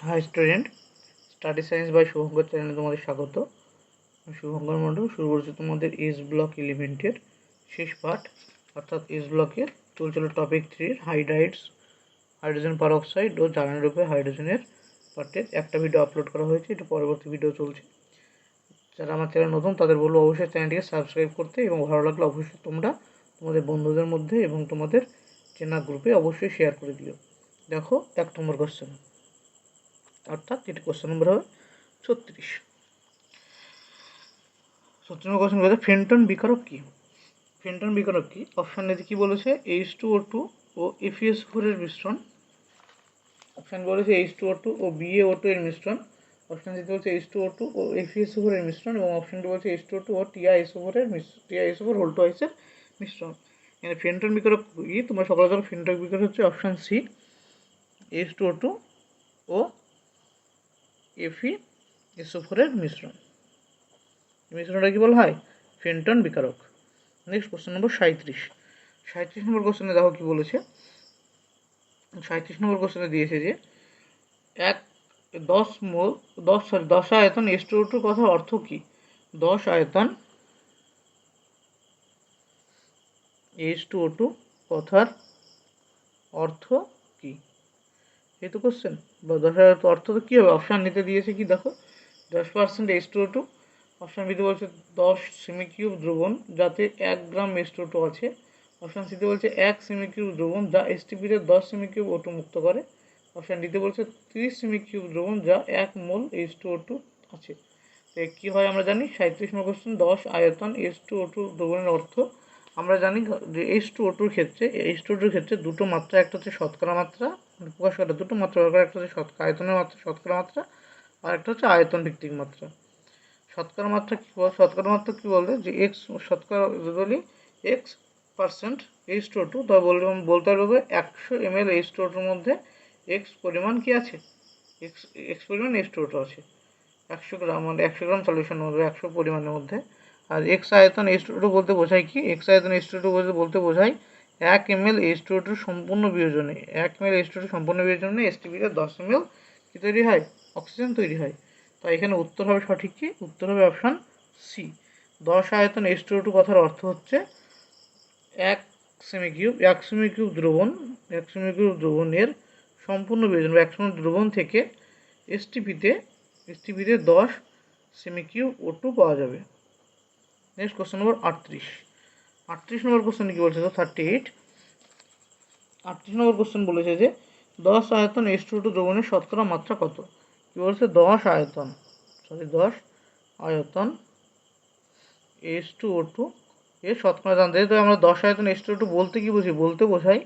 High student, study science by Shubhankar চ্যানেলে তোমাদের স্বাগত। শুভঙ্কর মণ্ডল শুরু করছি তোমাদের এস ব্লক এলিমেন্টের শেষ পার্ট, অর্থাৎ এস ব্লকের চলছিল টপিক 3 হাইড্রাইডস, হাইড্রোজেন পারঅক্সাইড ও জ্বালানি রূপে হাইড্রোজেনের পার্টের একটা ভিডিও আপলোড করা হয়েছে। এটা পরবর্তী ভিডিও চলছে। যারা আমার চ্যানেল নতুন তাদের বলবো অবশ্যই চ্যানেলটিকে সাবস্ক্রাইব করতে, এবং ভালো লাগলে অবশ্যই তোমরা তোমাদের বন্ধুদের মধ্যে এবং তোমাদের চেনা গ্রুপে অবশ্যই শেয়ার করে দিও। দেখো 1 নম্বর কোশ্চেন, অর্থাৎ এটি কোশ্চেন নম্বর হবে 36। 36 নম্বর কোশ্চেন বলেছে ফেন্টন বিকারক কি? ফেন্টন বিকারক কি? অপশান এতে কি বলেছে? H2O2 ও FeS4 এর মিশ্রণ। অপশান বলেছে H2O2 ও BaO2 এর মিশ্রণ। অপশান দিতে বলছে H2O2 ও FeS4 এর মিশ্রণ, এবং অপশানটি বলছে H2O2 ও TiSO4 এর TiSO4 হোল টুয়াইস এর মিশ্রণ। এখানে ফেন্টন বিকারক কি তোমরা সকলে জানো? ফেন্টন বিকারক হচ্ছে অপশান সি, H2O2 ও FeSO4 এর মিশ্রণ। মিশ্রণটা কি বলা হয়? ফেন্টন বিকারক। Next question number 37। 37 নম্বর কোশ্চেনে দেখো কি বলেছে। 37 নম্বর কোশ্চেনে দিয়েছে যে 10 আয়তন H2O2 কথার অর্থ কি? 10 আয়তন H2O2 কথার অর্থ কি? এই তো কোশ্চেন। 10 আয়তন অর্থ তো কী হবে? অপশান নিতে দিয়েছে কি দেখো, 10% H2O2। অপশান বিতে বলছে 10 সেমি কিউব দ্রবণ যাতে 1 গ্রাম H2O2 আছে। অপশান সিতে বলছে 1 সেমি কিউব দ্রবণ যা এসটিপিতে 10 সেমি কিউব O2 মুক্ত করে। অপশান ডিতে বলছে 30 সেমি কিউব দ্রবণ যা 1 মোল H2O2 আছে। তো কী হয় আমরা জানি। 37 নম্বর কোশ্চেন, 10 আয়তন H2O2 দ্রবণের অর্থ আমরা জানি যে H2O2 ক্ষেত্রে দুটো মাত্রা, একটা হচ্ছে শতকরা মাত্রা, প্রকাশ করা দুটো মাত্রা দরকার, একটা হচ্ছে আয়তনের মাত্রা শতকরা মাত্রা, আর একটা হচ্ছে আয়তন ভিত্তিক মাত্রা। শতকরা মাত্রা কী বলে যে এক্স শতকরা যদি X% H2O2, তবে বলতে পারবো 100 ml H2O2 মধ্যে এক্স পরিমাণ কি আছে, এক্স পরিমাণ H2O2 আছে। 100 গ্রাম মানে 100 গ্রাম সলিউশন মধ্যে 100 পরিমাণের মধ্যে। আর এক্স আয়তন H2O2 বলতে বোঝায় কি? এক্স আয়তন H2O2 বলতে বোঝায় 1 ml H2O2 সম্পূর্ণ বিয়োজনে, 1 ml H2O2 সম্পূর্ণ বিয়োজনে এসটিপিতে 10 ml কি তৈরি হয়? অক্সিজেন তৈরি হয়। তাই এখানে উত্তর হবে সঠিক কি? উত্তর হবে অপশান সি। 10 আয়তন H2O2 কথার অর্থ হচ্ছে 1 সেমি কিউব দ্রবণের সম্পূর্ণ বিয়োজন, 1 সেমি দ্রবণ থেকে এসটিপিতে 10 সেমি কিউব O2 পাওয়া যাবে। নেক্সট কোশ্চেন নম্বর 38। 38 নম্বর কোশ্চেন কি বলছে? তো 38 নম্বর কোশ্চেন বলেছে যে 10 আয়তন H2O2 দ্রবণের শতকরা মাত্রা কত? কি বলছে? 10 আয়তন H2O2 এর শতকরা জানতে চাই। তো আমরা 10 আয়তন H2O2 বলতে কি বুঝি? বলতে বোঝাই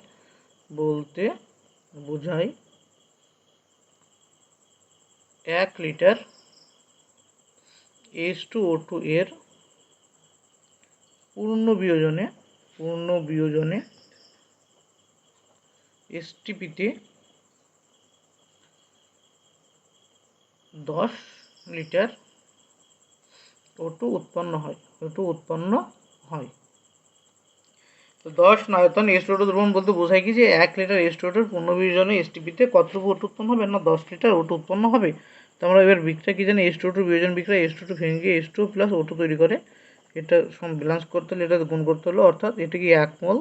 1 লিটার H2O2 এর পূর্ণ বিয়োজনে এসটিপিতে 10 লিটার O2 উৎপন্ন হয়। তো 10 আয়তন H2O2 দ্রবণ বলতে বোঝায় কি যে 1 লিটার H2O2 এর পূর্ণ বিয়োজনে এসটিপিতে কতটুকু O2 উৎপন্ন হবে? না 10 লিটার O2 উৎপন্ন হবে। তো আমরা এবার বিক্রিয়া কি জানি? H2O2 বিয়োজন বিক্রিয়া, H2O2 ভেঙে H2O প্লাস O2 তৈরি করে। এটা ব্যালেন্স করতে হলে এটা গুণ করতে হলো, অর্থাৎ এটা কি 1 মোল।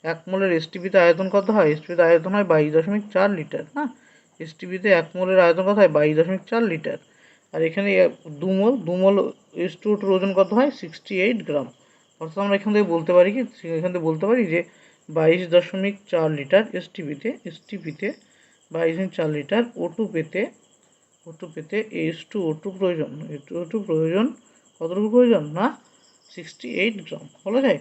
1 মোলের এসটিপিতে আয়তন কত হয়? এসটিপিতে আয়তন হয় 22.4 লিটার। হ্যাঁ, এসটিপিতে 1 মোলের আয়তন কত হয়? 22.4 লিটার। আর এখানে 2 মোল H2O2 ওজন কত হয়? 68 গ্রাম। অর্থাৎ আমরা এখান থেকে বলতে পারি যে 22.4 লিটার এসটিপিতে 22.4 লিটার O2 পেতে H2O2 প্রয়োজন। কতটুকু প্রয়োজন? না 68 গ্রাম বলা যায়।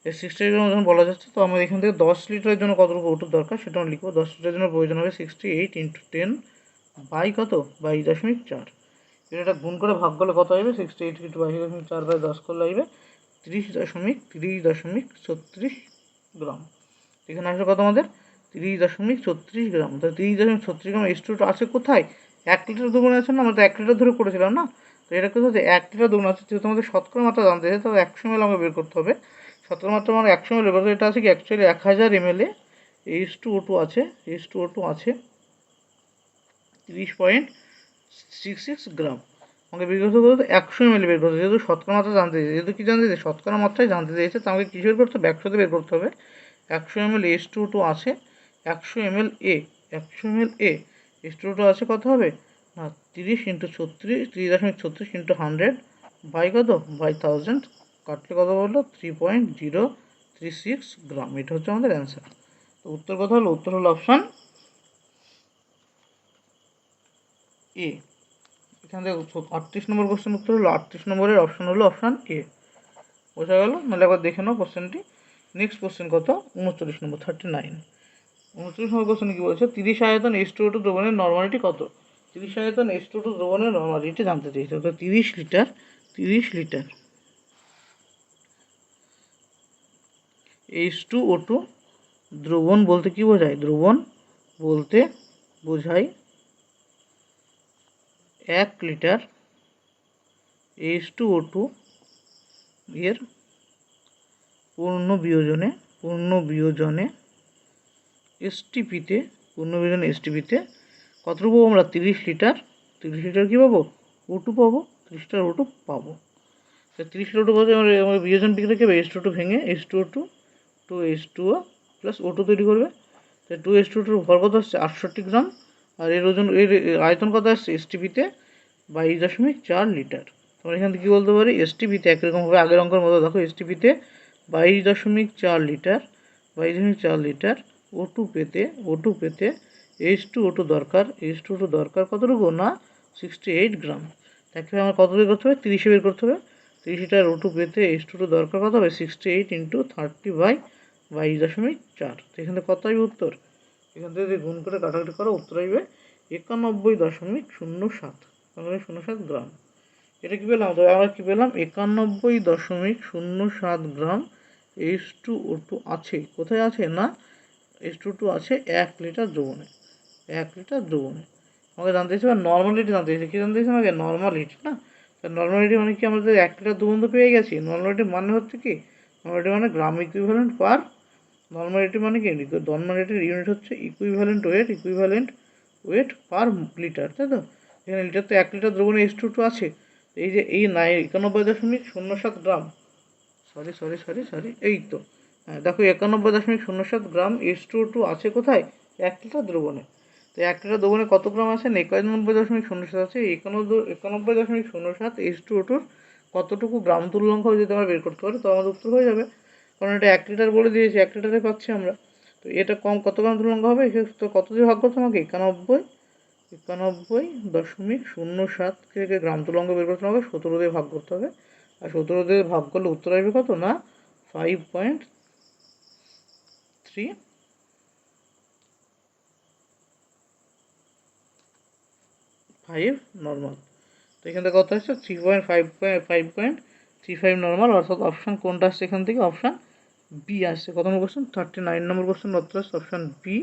68 গ্রাম যখন বলা যাচ্ছে, তো আমাদের এখান থেকে 10 লিটারের জন্য কতটুকু O2 দরকার সেটা আমরা লিখবো। 10 লিটারের জন্য প্রয়োজন হবে 68 × 10 বাই কত? 22.4। এটা গুণ করে ভাগ করলে কত আসবে? 68 × 22.4 বাই 10 করলে আসবে 30.36 গ্রাম। এখানে আসবে কত আমাদের? 30.36 গ্রাম। তো 30.36 গ্রাম H2O2 আছে কোথায়? 1 লিটার দ্রবণ আছে না? আমরা তো 1 লিটার ধরে করেছিলাম না? তো এটা কোথায়? 1 লিটার দ্রবণ আছে। যেহেতু আমাদের শতকরা মাত্রা জানতে চাই, তবে 100 ml আমাকে বের করতে হবে। শতকরা মাত্রা মানে 100 ml বের করতে, এটা আছে কি অ্যাকচুয়ালি 1000 ml H2O2 আছে। 30.66 গ্রাম। আমাকে বের করতে বলতে 100 ml বের করতে, যেহেতু শতকরা মাত্রা জানতে দিয়েছে, যেহেতু কী জানতে দিয়েছে, শতকরা মাত্রায় জানতে দিয়েছে, তো আমাকে কিছু বের করতে হবে, 100 বের করতে হবে। 100 ml H2O2 আছে, 100 ml H2O2 আছে, কত হবে না 30 × 36, 30.36 × 100 বাই কত, বাই 1000, কাটলে কত বললো 3.036 গ্রাম। এটা হচ্ছে আমাদের অ্যান্সার। তো উত্তর কথা হলো, উত্তর হলো অপশান এ। এখান থেকে 38 নম্বর কোশ্চেন উত্তর হলো, 38 নম্বরের অপশান হলো অপশান এ। বোঝা গেল? নাহলে একবার দেখে নাও কোশ্চেনটি। নেক্সট কোশ্চেন কত, 39 নম্বর, 39। 39 নম্বর কোশ্চেন কি বলছে, 30 আয়তন H2O2 দ্রবণের নর্মালিটি কত? 30 আয়তন H2O2 দ্রবণের নর্মালিটি জানতে চেয়েছে। তো 30 লিটার H2O2 দ্রবণ বলতে কি বোঝায়? দ্রবণ বলতে বোঝায় 1 লিটার H2O2 এর পূর্ণ বিয়োজনে এসটিপিতে কতটুকু আমরা 30 লিটার কী পাবো? O2 পাবো, 30 লিটার O2 পাবো। 30 লিটার O2 বলতে আমরা বিয়োজন বিক্রিয়া কী হবে, H2O2 ভেঙে H2O2 2H2O প্লাস O2 তৈরি করবে। তাই 2H2O2 ভর কত আসছে 68 গ্রাম, আর এর ওজন, এর আয়তন কত আসছে এসটিপিতে 22.4 লিটার। তোমরা এখান থেকে কী বলতে পারি, এসটিপিতে একরকমভাবে আগের অঙ্কের মতো দেখো, এসটিপিতে 22.4 লিটার O2 পেতে H2O2 দরকার কতটুকু না 68 গ্রাম। তাকে আমার কত বের করতে হবে, 30 বের করতে হবে। 30 লিটার O2 পেতে H2O2 দরকার কত হবে, 68 × 30/22.4। তো এখান থেকে কত হবে উত্তর, এখান থেকে যদি গুণ করে কাটাকাটি করো, উত্তর আসবে 91.07 গ্রাম। এটা কী পেলাম, তবে আমরা কী পেলাম, 91.07 গ্রাম H2O2 আছে। কোথায় আছে না, H2O2 আছে 1 লিটার দ্রবণে। আমাকে জানতে চাইছে নর্মালিটি জানতে চাইছে। কী জানতে চাইছে আমাকে, নর্মালিটি না। নর্মালিটি মানে কি, আমাদের 1 লিটার দ্রবণ তো পেয়ে গেছি। নর্মালিটি মানে হচ্ছে কি, নর্মালিটি মানে গ্রাম ইকুইভ্যালেন্ট পার, নর্মালিটি মানে কি, নর্মালিটির ইউনিট হচ্ছে ইকুইভ্যালেন্ট ওয়েট পার লিটার, তাই তো? এখানে লিটার তো 1 লিটার দ্রবণে H2O2 আছে। এই যে এই 91.07 গ্রাম, সরি, এই তো, হ্যাঁ দেখো 91.07 গ্রাম H2O2 আছে কোথায়, 1 লিটার দ্রবণে। তো 1 লিটার দ্রবণে কত গ্রাম আছে, 91.07 আছে। 91.07 H2O2 কতটুকু গ্রাম তুল্যাঙ্ক হবে যদি আমরা বের করতে পারি, তো আমাদের উত্তর হয়ে যাবে। কারণ এটা 1 লিটার বলে দিয়েছে, 1 লিটারে পাচ্ছি আমরা। তো এটা কত গ্রাম তুল্যাঙ্ক হবে, তো কত দিয়ে ভাগ করতে আমাকে, 91.07 থেকে গ্রাম তুল্যাঙ্ক বের করতে হবে, 17 দিয়ে ভাগ করতে হবে। আর 17 দিয়ে ভাগ করলে উত্তর আসবে কত না 5.35 নর্মাল। তো এখান থেকে কত আসছে 5.35 নর্মাল, অর্থাৎ অপশান কোনটা আসছে এখান থেকে, অপশান বি আসছে। কত নম্বর কোশ্চেন, 39 নম্বর কোশ্চেন উত্তর আসছে অপশান বি,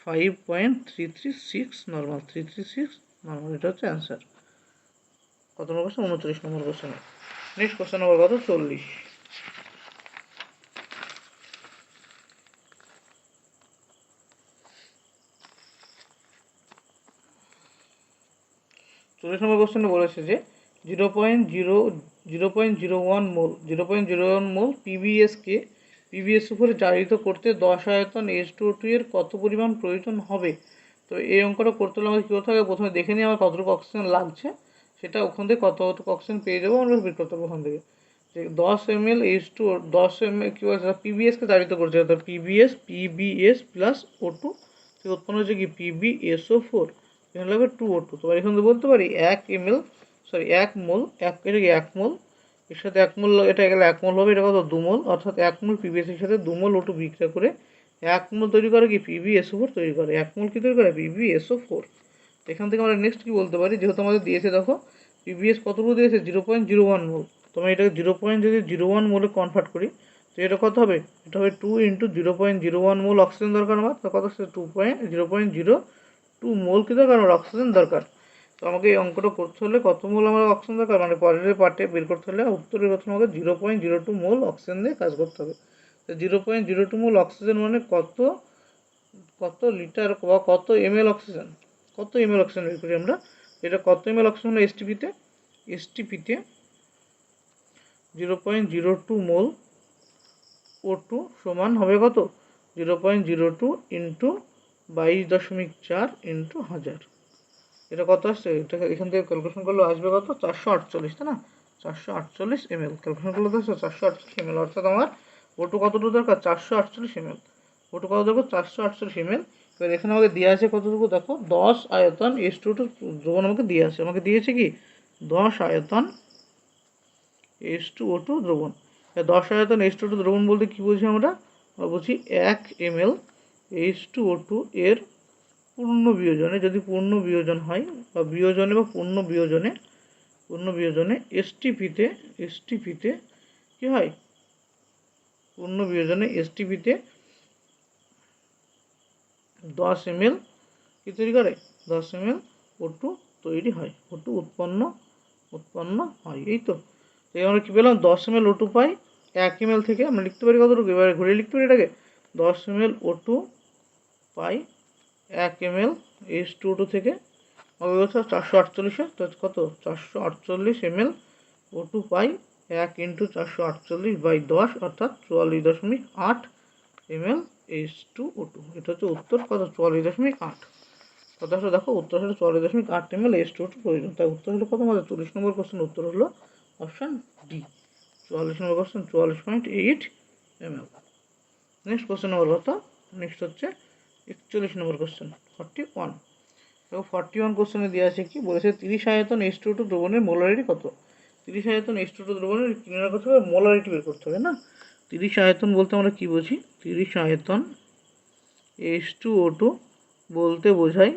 5.336 নর্মাল, 336 নর্মাল, এটা হচ্ছে অ্যান্সার। কত নম্বর কোশ্চেন, 39 নম্বর কোশ্চেন। নেক্সট কোশ্চেন নম্বর কত, 40। 40 নম্বর কোশ্চেনে বলেছে যে 0.01 মোল পিবিএস উপরে জারিত করতে 10 আয়তন H2O2 এর কত পরিমাণ প্রয়োজন হবে। তো এই অঙ্কটা করতে হলে আমাদের কী করতে হবে, প্রথমে দেখে নিই আমার কতটুকু অক্সিজেন লাগছে, সেটা ওখান থেকে কতটুকু অক্সিজেন পেয়ে যাবো আমরা বের করতে হবে ওখান থেকে। যে 10 ml H2O, 10 ml কী বলছে, পিবিএসকে জারিত করছে, অর্থাৎ পিবিএস প্লাস O2 থেকে উৎপন্ন হচ্ছে কি PbSO4, এখানে লাগবে 2O2। তোমার এখান থেকে বলতে পারি 1 মোল, এটা কি 1 মোল, এর সাথে 1 মোল, এটা গেলে 1 মোল হবে, এটা কত 2 মোল, অর্থাৎ 1 মোল পিবিএস এর সাথে 2 মোল O2 বিক্রিয়া করে 1 মোল তৈরি করে কি PbSO4 তৈরি করে, 1 মোল কি তৈরি করে PbSO4। এখান থেকে আমরা নেক্সট কি বলতে পারি, যেহেতু আমাদের দিয়েছে দেখো পিবিএস কতটুকু দিয়েছে 0.01 মোল, তোমরা এটাকে 0.01 মোলে কনভার্ট করি, তো এটা কত হবে, এটা হবে 2 × 0.01 মোল অক্সিজেন দরকার আমার, তো কত হচ্ছে 0.02 মোল কি দরকার আমার অক্সিজেন দরকার। তো আমাকে এই অঙ্কটা করতে হলে কত মোল আমার অক্সিজেন দরকার, মানে পরের পার্টে বের করতে হলে উত্তরের কথা আমাকে 0.02 মোল অক্সিজেন দিয়ে কাজ করতে হবে। তো 0.02 মোল অক্সিজেন মানে কত লিটার বা কত ml অক্সিজেন, কত ml অক্সিজেন বের করি আমরা, এটা কত ml অক্সিজেন হলো এসটিপিতে, এসটিপিতে 0.02 মোল O2 সমান হবে কত, 0.02 ইন্টু 22.4 ইন্টু 1000। এটা কত আসছে, এটা এখান থেকে ক্যালকুলেশন করলে আসবে কত, 448, তাই না, 448 ml ক্যালকুলেশন করলে তো 448 ml, অর্থাৎ আমার O2 কতটুকু দরকার, 448 ml, O2 কত দরকার, 448 ml। এবার এখানে আমাকে দেওয়া আছে কতটুকু দেখো, 10 আয়তন H2O2 দ্রবণ আমাকে দিয়ে আছে, আমাকে দিয়েছে কি 10 আয়তন H2O2 দ্রবণ। 10 আয়তন H2O2 দ্রবণ বলতে কি বুঝি আমরা বুঝি 1 ml H2O2 এর পূর্ণ বিয়োজনে, যদি পূর্ণ বিয়োজন হয় বা বিয়োজনে বা পূর্ণ বিয়োজনে এসটিপিতে কি হয়, পূর্ণ বিয়োজনে এসটিপিতে 10 ml কি তৈরি করে, 10 ml O2 তৈরি হয়, O2 উৎপন্ন হয়। এই তো আমরা কী পেলাম, 10 ml O2 পাই 1 ml থেকে, আমরা লিখতে পারি কতটুকু, এবারে ঘুরে লিখতে পারি এটাকে, 10 ml O2 পাই 1 ml H2O2 থেকে, আমাকে বলছে 448, কত 448 ml O2 pi 1 into 448 by 10 অর্থাৎ 44.8 ml H2O2। এটা হচ্ছে উত্তর, কত 44.8, কত হলো দেখো, উত্তর হলো 44.8 ml H2O2 প্রয়োজন। তাই উত্তর হলো কত আমাদের 40 নম্বর কোশ্চেন উত্তর হলো option D, 44 number question 44.8 ml। Next question number কত, নেক্সট হচ্ছে 41 নম্বর কোশ্চেন 41। দেখো 41 কোশ্চেনে দেওয়া আছে কি বলেছে, 30 আয়তন H2O2 দ্রবণের মোলারিটি কত। 30 আয়তন H2O2 দ্রবণের কি নির্ণয় করতে হবে, মোলারিটি বের করতে হবে না। 30 আয়তন বলতে আমরা কি বুঝি, 30 আয়তন H2O2 বলতে বোঝাই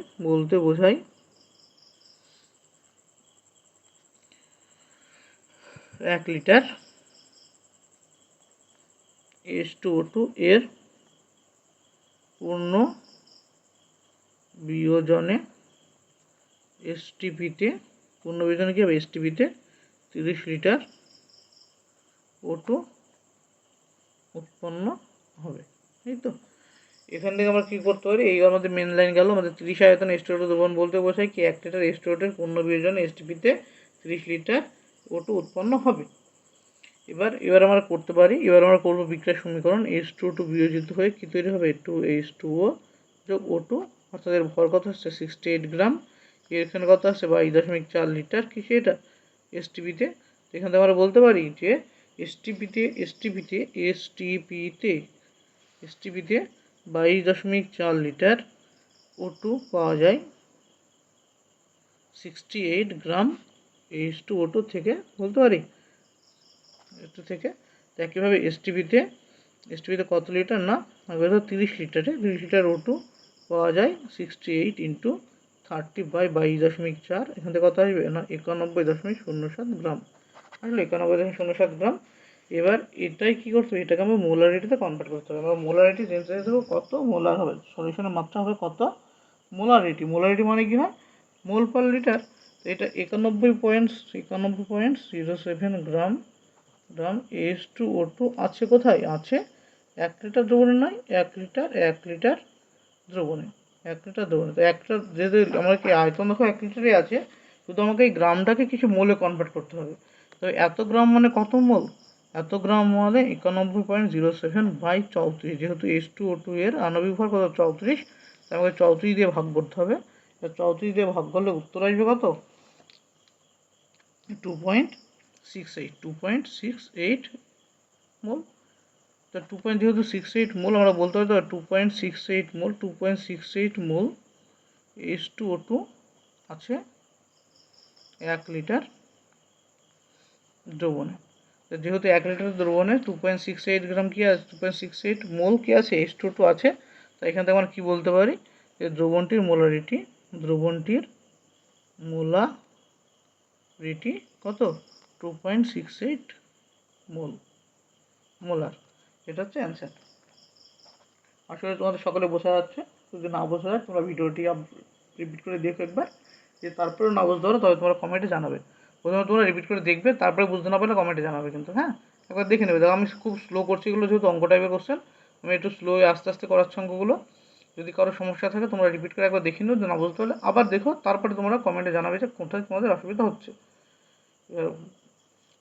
1 লিটার H2O2 এর পূর্ণ বিয়োজনে এসটিপিতে, পূর্ণ বিয়োজনে কি হবে, এসটিপিতে 30 লিটার O2 উৎপন্ন হবে। এই তো এখান থেকে আমরা কী করতে পারি, এই আমাদের মেন লাইন গেল, আমাদের 30 আয়তন H2O2 দ্রবণ বলতে বোঝায় কি 1 লিটার H2O2 এর পূর্ণ বিয়োজনে এসটিপিতে 30 লিটার O2 উৎপন্ন হবে। এবার আমরা করতে পারি, এবার আমরা করবো বিক্রিয়ার সমীকরণ, H2O2 বিয়োজিত হয়ে কি তৈরি হবে, 2H2O যোগ O2, অর্থাৎ এর ভর কত হচ্ছে 68 গ্রাম, এখানে কত আসছে 22.4 লিটার, কি সেটা এসটিপিতে। এখান থেকে আমরা বলতে পারি যে এসটিপিতে 22.4 লিটার O2 পাওয়া যায় 68 গ্রাম H2O2 থেকে, বলতে পারি একটু থেকে। একইভাবে এসটিপিতে কত লিটার না, 30 লিটারে 30 লিটার O2 পাওয়া যায় 68 ইন্টু 30/22.4, এখান থেকে কত আসবে না 91.07 গ্রাম, আসলে 91.07 গ্রাম। এবার এটাই কী করতে হবে, এটাকে আমরা মোলারিটিতে কনভার্ট করতে হবে। আমরা মোলারিটি জেনে দেবো কত মোলার হবে, সলিউশনের মাত্রা হবে কত মোলারিটি। মোলারিটি মানে কি হয়, মোল পার লিটার। এটা 91.07 গ্রাম H2O2 আছে কোথায়, আছে 1 লিটার দ্রবণে নয়, 1 লিটার দ্রবণে, 1 লিটার দ্রবণে। তো একটা যেহেতু আমার কি আয়তন দেখো 1 লিটারে আছে, শুধু আমাকে এই গ্রামটাকে কিছু মোলে কনভার্ট করতে হবে। তো এত গ্রাম মানে কত মোল, এত গ্রাম মানে 91.07/34, যেহেতু H2O2 এর আণবিক ভর কত 34, তাই আমাকে 34 দিয়ে ভাগ করতে হবে। 34 দিয়ে ভাগ করলে উত্তর আসবে কত 2.68 মোল। তো যেহেতু 68 মোল আমরা বলতে পারি, 2.68 মোল 2.68 মোল H2O2 আছে 1 লিটার দ্রবণে। তো যেহেতু 1 লিটার দ্রবণে 2.68 গ্রাম কি আছে, 2.68 মোল কি আছে H2O2 আছে, তাই এখান থেকে আমরা কী বলতে পারি যে দ্রবণটির মোলারিটি কত 2.68 মোলার। এটা হচ্ছে অ্যান্সার। আসলে তোমাদের সকলে বোঝা যাচ্ছে, যদি না বোঝা যায় তোমরা ভিডিওটি রিপিট করে দেখো একবার, যে তারপরেও না বুঝতে পারো তবে তোমরা কমেন্টে জানাবে। প্রথমে তোমরা রিপিট করে দেখবে, তারপরে বুঝতে না পারলে কমেন্টে জানাবে কিন্তু, হ্যাঁ একবার দেখে নেবে। দেখো আমি খুব স্লো করছি, এগুলো যেহেতু অঙ্ক টাইপের কোশ্চেন, আমি একটু স্লো আস্তে আস্তে করাচ্ছি অঙ্কগুলো, যদি কারো সমস্যা থাকে তোমরা রিপিট করে একবার দেখে নিও, না বুঝতে পারলে আবার দেখো, তারপরে তোমরা কমেন্টে জানাবে যে কোথায় তোমাদের অসুবিধা হচ্ছে।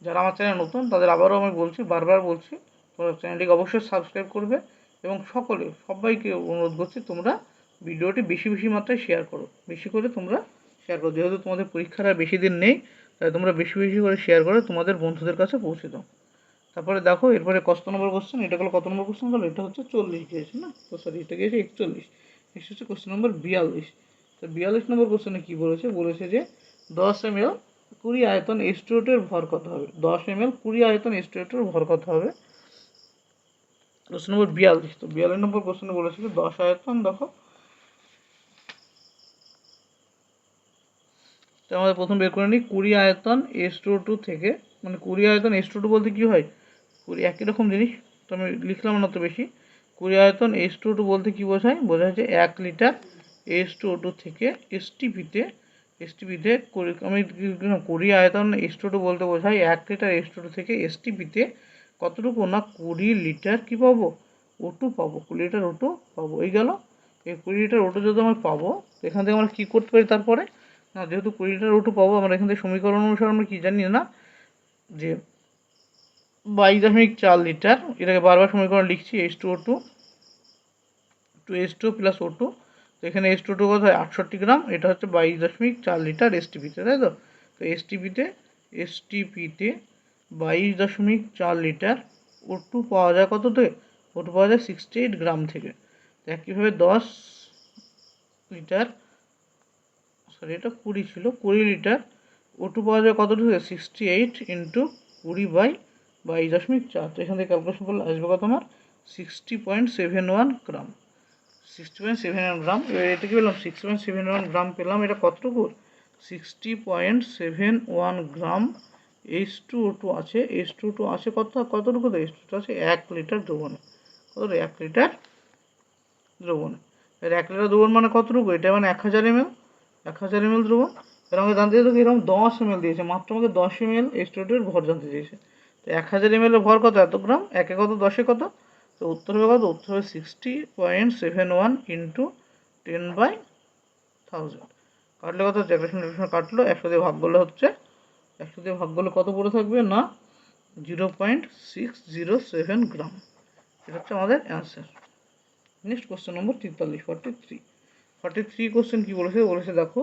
যারা আমার চ্যানেল নতুন তাদের আবারও আমি বলছি, বারবার বলছি, তোমরা চ্যানেলটিকে অবশ্যই সাবস্ক্রাইব করবে এবং সবাইকে অনুরোধ করছি তোমরা ভিডিওটি বেশি বেশি মাত্রায় শেয়ার করো, বেশি করে তোমরা শেয়ার করো। যেহেতু তোমাদের পরীক্ষার আর বেশি দিন নেই, তাই তোমরা বেশি বেশি করে শেয়ার করে তোমাদের বন্ধুদের কাছে পৌঁছে দাও। তারপরে দেখো এরপরে কত নম্বর কোশ্চেন, এটা হলো কত নম্বর কোশ্চেন হলো, এটা হচ্ছে 40 গিয়েছে না, তো সরি এটা গিয়েছে 41। নেক্সট হচ্ছে কোশ্চেন নম্বর 42। তো 42 নম্বর কোশ্চেনে কী বলেছে যে 10 ml 20 আয়তন H2O2 ভর কত হবে। 10 ml 20 আয়তন H2O2 ভর কত হবে। Question number 42। তো 42 নম্বর কোশ্চেনে বলেছে যে 10 আয়তন, দেখো তো আমাদের প্রথম বের করে নিই 20 আয়তন H2O2 থেকে, মানে 20 আয়তন H2O2 বলতে কী হয়, 20 একই রকম জিনিস, তো আমি লিখলাম না তো বেশি। 20 আয়তন H2O2 বলতে কী বোঝায়, যে 1 লিটার H2O2 থেকে এসটিপিতে আমি 20 আয়তন H2O2 বলতে বোঝায় 1 লিটার H2O2 থেকে এসটিপিতে কতটুকু না 20 লিটার কী পাবো, O2 পাবো, 20 লিটার O2 পাবো। এই গেল, এই 20 লিটার O2 যদি আমরা পাবো, এখান থেকে আমরা কী করতে পারি তারপরে না, যেহেতু 20 লিটার O2 পাবো, আমরা এখান থেকে সমীকরণ অনুসারে আমরা কী জানি না যে 22.4 লিটার, এটাকে বারবার সমীকরণ লিখছি, H2O2 two H2O plus O2, তো এখানে H2O2 কত হয় 68 গ্রাম, এটা হচ্ছে 22.4 লিটার এসটিপিতে, তাই তো। তো এসটিপিতে 22.4 লিটার O2 পাওয়া যায় কত থেকে, O2 পাওয়া যায় 68 গ্রাম থেকে। তো একইভাবে 10 লিটার, সরি এটা 20 ছিল, 20 লিটার O2 পাওয়া যায় কত থেকে 68 ইন্টু 20/22.4, তো এখান থেকে ক্যালকুলেশন করলে আসবে কত আমার 60.71 গ্রাম, 60.71 গ্রাম। এবার এটা কি পেলাম 60.71 গ্রাম পেলাম, এটা কতটুকু 60.71 গ্রাম H2O2 আছে, H2O2 আছে কতটুকু তো H2O2 আছে 1 লিটার দ্রবণে, কত 1 লিটার দ্রবণে। এর 1 লিটার দ্রবণ মানে কতটুকু, এটা মানে 1000 ml, 1000 ml দ্রবণ। এর আমাকে জানতে চাইছে এরকম 10 ml দিয়েছে, মাত্র আমাকে 10 ml H2O2 এর ভর জানতে চেয়েছে। তো 1000 ml এর ভর কত, এত গ্রাম, একে কত 10-এ কত, তো উত্তর হবে কত, উত্তর হবে 60.71 ইন্টু 10/1000। কাটলে কত, ক্যালকুলেশন কাটলো, 100 দিয়ে ভাগ করলে হচ্ছে, 100 দিয়ে ভাগ করলে কত পড়ে থাকবে না 0.607 গ্রাম। এটা হচ্ছে আমাদের answer. Next question number 43 question কী বলেছে দেখো,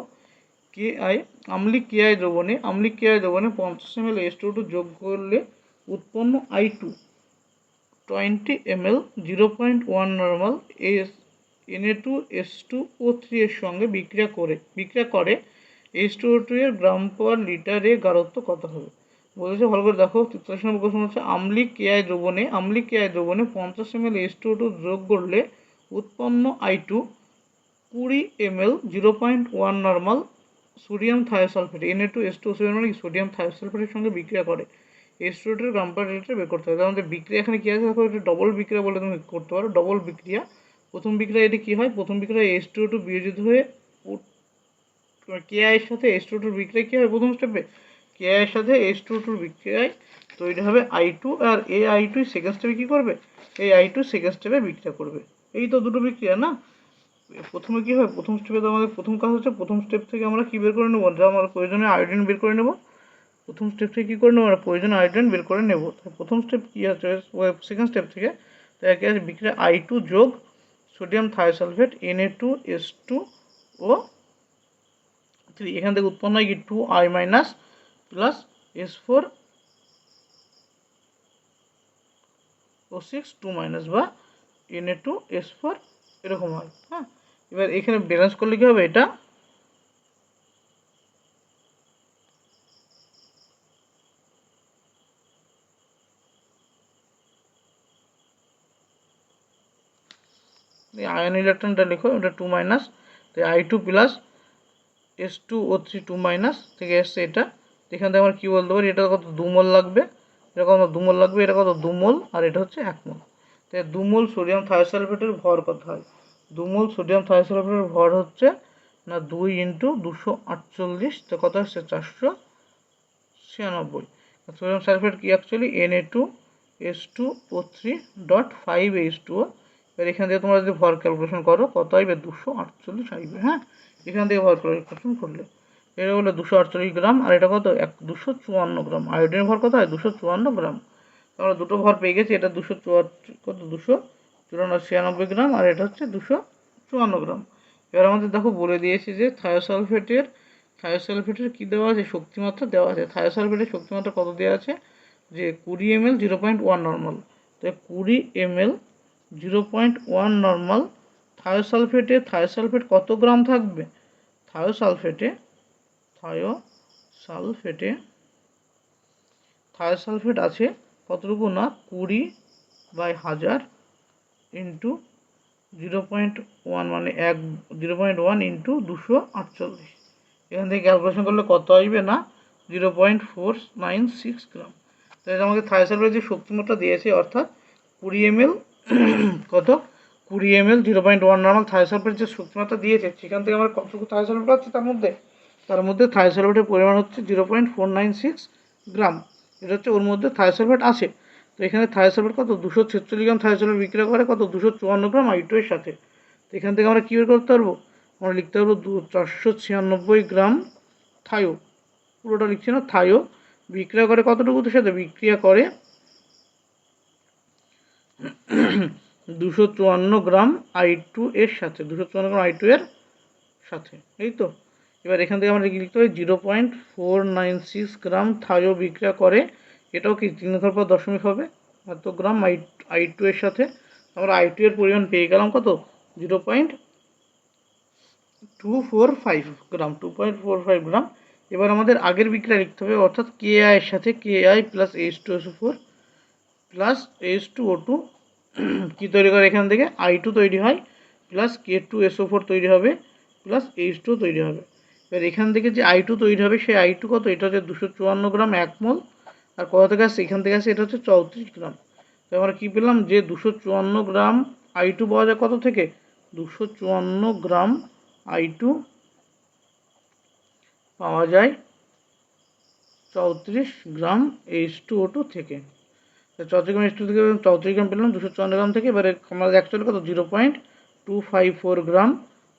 আম্লিক কেআই দ্রবণে 50 ml H2O2 যোগ করলে উৎপন্ন I2 20 ml 0.1 নর্মাল Na2H2O3 এর সঙ্গে বিক্রিয়া করে H2O2 এর গ্রাম পার লিটারে গাঢ়ত্ব কত হবে। বলেছে ভালো করে দেখো, 43 নম্বর কোশ্চেন হচ্ছে আম্লিক কেআই দ্রবণে 50 ml H2O2 যোগ করলে উৎপন্ন I2 20 ml 0.1 normal sodium thiosulphate Na2H2O3 মানে সোডিয়াম থায়োসালফেটের সঙ্গে বিক্রিয়া করে H2O2 এর গ্রাম পার লিটারে বের করতে হবে। তার মধ্যে বিক্রিয়া এখানে কী আছে দেখো, এটা ডবল বিক্রিয়া বলে তুমি করতে পারো, ডবল বিক্রিয়া। প্রথম বিক্রিয়া এটি কী হয়, প্রথম বিক্রিয়া H2O2 বিয়োজিত হয়ে কেআই এর সাথে H2O2 বিক্রিয়া কী হয়, প্রথম স্টেপে কেআই এর সাথে H2O2 বিক্রিয়ায় তৈরি হবে I2, আর এই I2 সেকেন্ড স্টেপে কী করবে, এই I2 সেকেন্ড স্টেপে বিক্রিয়া করবে। এই তো দুটো বিক্রিয়া না। প্রথমে কী হয়, প্রথম স্টেপে তো আমাদের প্রথম কাজ হচ্ছে, প্রথম স্টেপ থেকে আমরা কী বের করে নেবো, যা আমরা প্রয়োজনে আয়োডিন বের করে নেব। প্রথম স্টেপ থেকে কী করে নেবো, আমরা প্রয়োজনে আয়োডিন বের করে নেব। প্রথম স্টেপ কী আছে, সেকেন্ড স্টেপ থেকে তাই কী আছে, বিক্রিয়া I2 যোগ সোডিয়াম থায়োসালফেট Na2H2O3, এখান থেকে উৎপন্ন হয় কি 2I minus plus H4O6 2 minus বা Na2H4 এরকম হয়। হ্যাঁ, এবার এখানে ব্যালেন্স করলে কী হবে, এটা আয়ন ইলেকট্রনটা লিখো, এটা 2 মাইনাস, তো I2 প্লাস H2O3 2 মাইনাস থেকে এসছে এটা, এখান থেকে আমরা কী বলতে পারি, এটা কত 2 মোল লাগবে, এটা কত 2 মোল লাগবে, এটা কত 2 মোল, আর এটা হচ্ছে 1 মোল। তাই 2 মোল সোডিয়াম থায়োসালফেটের ভর কত হয়, 2 মোল সোডিয়াম থায়োসালফেটের ভর হচ্ছে না 2 ইন্টু 248, তো কত হচ্ছে 496। সোডিয়াম সালফেট কি অ্যাকচুয়ালি Na2H2O3.5H2O, এবার এখান থেকে তোমরা যদি ভর ক্যালকুলেশন করো কত আসবে 248 আসবে। হ্যাঁ, এখান থেকে ভর ক্যালকুলেশন করলে এটা হলো 248 গ্রাম, আর এটা কত 254 গ্রাম। আয়োডিনের ভর কত হয় 254 গ্রাম। আমরা দুটো ভর পেয়ে গেছি, এটা 296 গ্রাম আর এটা হচ্ছে 254 গ্রাম। এবার আমাদের দেখো বলে দিয়েছে যে থায়োসালফেটের কী দেওয়া আছে, শক্তিমাত্রা দেওয়া আছে। থায়োসালফেটের শক্তিমাত্রা কত দেওয়া আছে, যে 20 ml 0.1 নর্মাল। তো 20 ml 0.1 নর্মাল থায়োসালফেট কত গ্রাম থাকবে, থায়োসালফেট আছে কতটুকু না 20/1000 ইন্টু 0.1 মানে 0.1 ইন্টু 248। এখান থেকে ক্যালকুলেশন করলে কত আসবে না 0.496 গ্রাম। তাহলে আমাকে থায়োসালফেটের যে শক্তিমাত্রা দিয়েছে অর্থাৎ 20 ml কত 20 ml 0.1 নর্মাল থায়োসালফেটের যে শক্তিমাত্রা দিয়েছে সেখান থেকে আমরা কতটুকু থায়োসালফেট পাচ্ছি, তার মধ্যে থায়োসালফেটের পরিমাণ হচ্ছে 0.496 গ্রাম। এটা হচ্ছে ওর মধ্যে থায়োসালফেট আছে। তো এখানে থায়োসালফেট কত 246 গ্রাম থায়োসালফেট বিক্রিয়া করে কত 254 গ্রাম I2 এর সাথে। তো এখান থেকে আমরা কী বের করতে পারবো, আমরা লিখতে পারবো 496 গ্রাম থায়ো, পুরোটা লিখছি না, থায়ো বিক্রিয়া করে কতটুকুর সাথে, বিক্রিয়া করে 254 গ্রাম I2 এর সাথে, 254 গ্রাম I2 এর সাথে। এই তো এবার এখান থেকে আমরা লিখতে পারি 0.496 গ্রাম থায়ো বিক্রিয়া করে, এটাও কি 3 ঘর পর দশমিক হবে, এত গ্রাম I2 এর সাথে। আমরা I2 এর পরিমাণ পেয়ে গেলাম কত 0.245 গ্রাম, 2.45 গ্রাম। এবার আমাদের আগের বিক্রিয়া লিখতে হবে, অর্থাৎ KI এর সাথে KI plus H2SO4 plus H2O2 কী তৈরি করে, এখান থেকে I2 তৈরি হয় প্লাস K2SO4 তৈরি হবে প্লাস H2 তৈরি হবে। এবার এখান থেকে যে I2 তৈরি হবে সেই I2 কত, এটা হচ্ছে 254 গ্রাম 1 মোল, আর কোথা থেকে আসছে, এখান থেকে আসছে, এটা হচ্ছে 34 গ্রাম। তো আমরা কী পেলাম যে 254 গ্রাম I2 পাওয়া যায় কত থেকে, 254 গ্রাম I2 পাওয়া যায় 34 গ্রাম H2O2 থেকে। 34 গ্রাম H2 থেকে 34 গ্রাম পেলাম 254 গ্রাম থেকে। এবারে আমাদের অ্যাকচুয়ালি কত 0.254 গ্রাম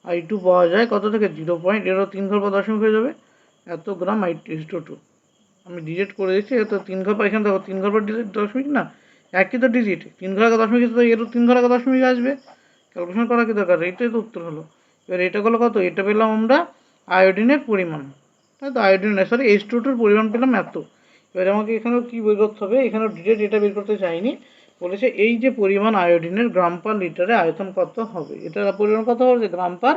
I2 পাওয়া যায় কত থেকে, 0.3 ঘর পর দশমিক হয়ে যাবে, এত গ্রাম H2O2। আমি ডিজিট করে দিচ্ছি, এত 3 ঘর পর, এখানে দেখো 3 ঘর পর দশমিক না, একই তো ডিজিট, 3 ঘর আগে দশমিক তো এরও 3 ঘর আগে দশমিক আসবে, ক্যালকুলেশন করা কি দরকার, এইটাই তো উত্তর হলো। এবার এটা হলো কত, এটা পেলাম আমরা আয়োডিনের পরিমাণ, তাই তো আয়োডিনের সরি H2O2 পরিমাণ পেলাম এত। এবার আমাকে এখানেও কী বের করতে হবে, এখানেও ডিরেক্ট এটা বের করতে চাইনি, বলেছে এই যে পরিমাণ আয়োডিনের গ্রাম পার লিটারে আয়তন কত হবে, এটার পরিমাণ কত হবে গ্রাম পার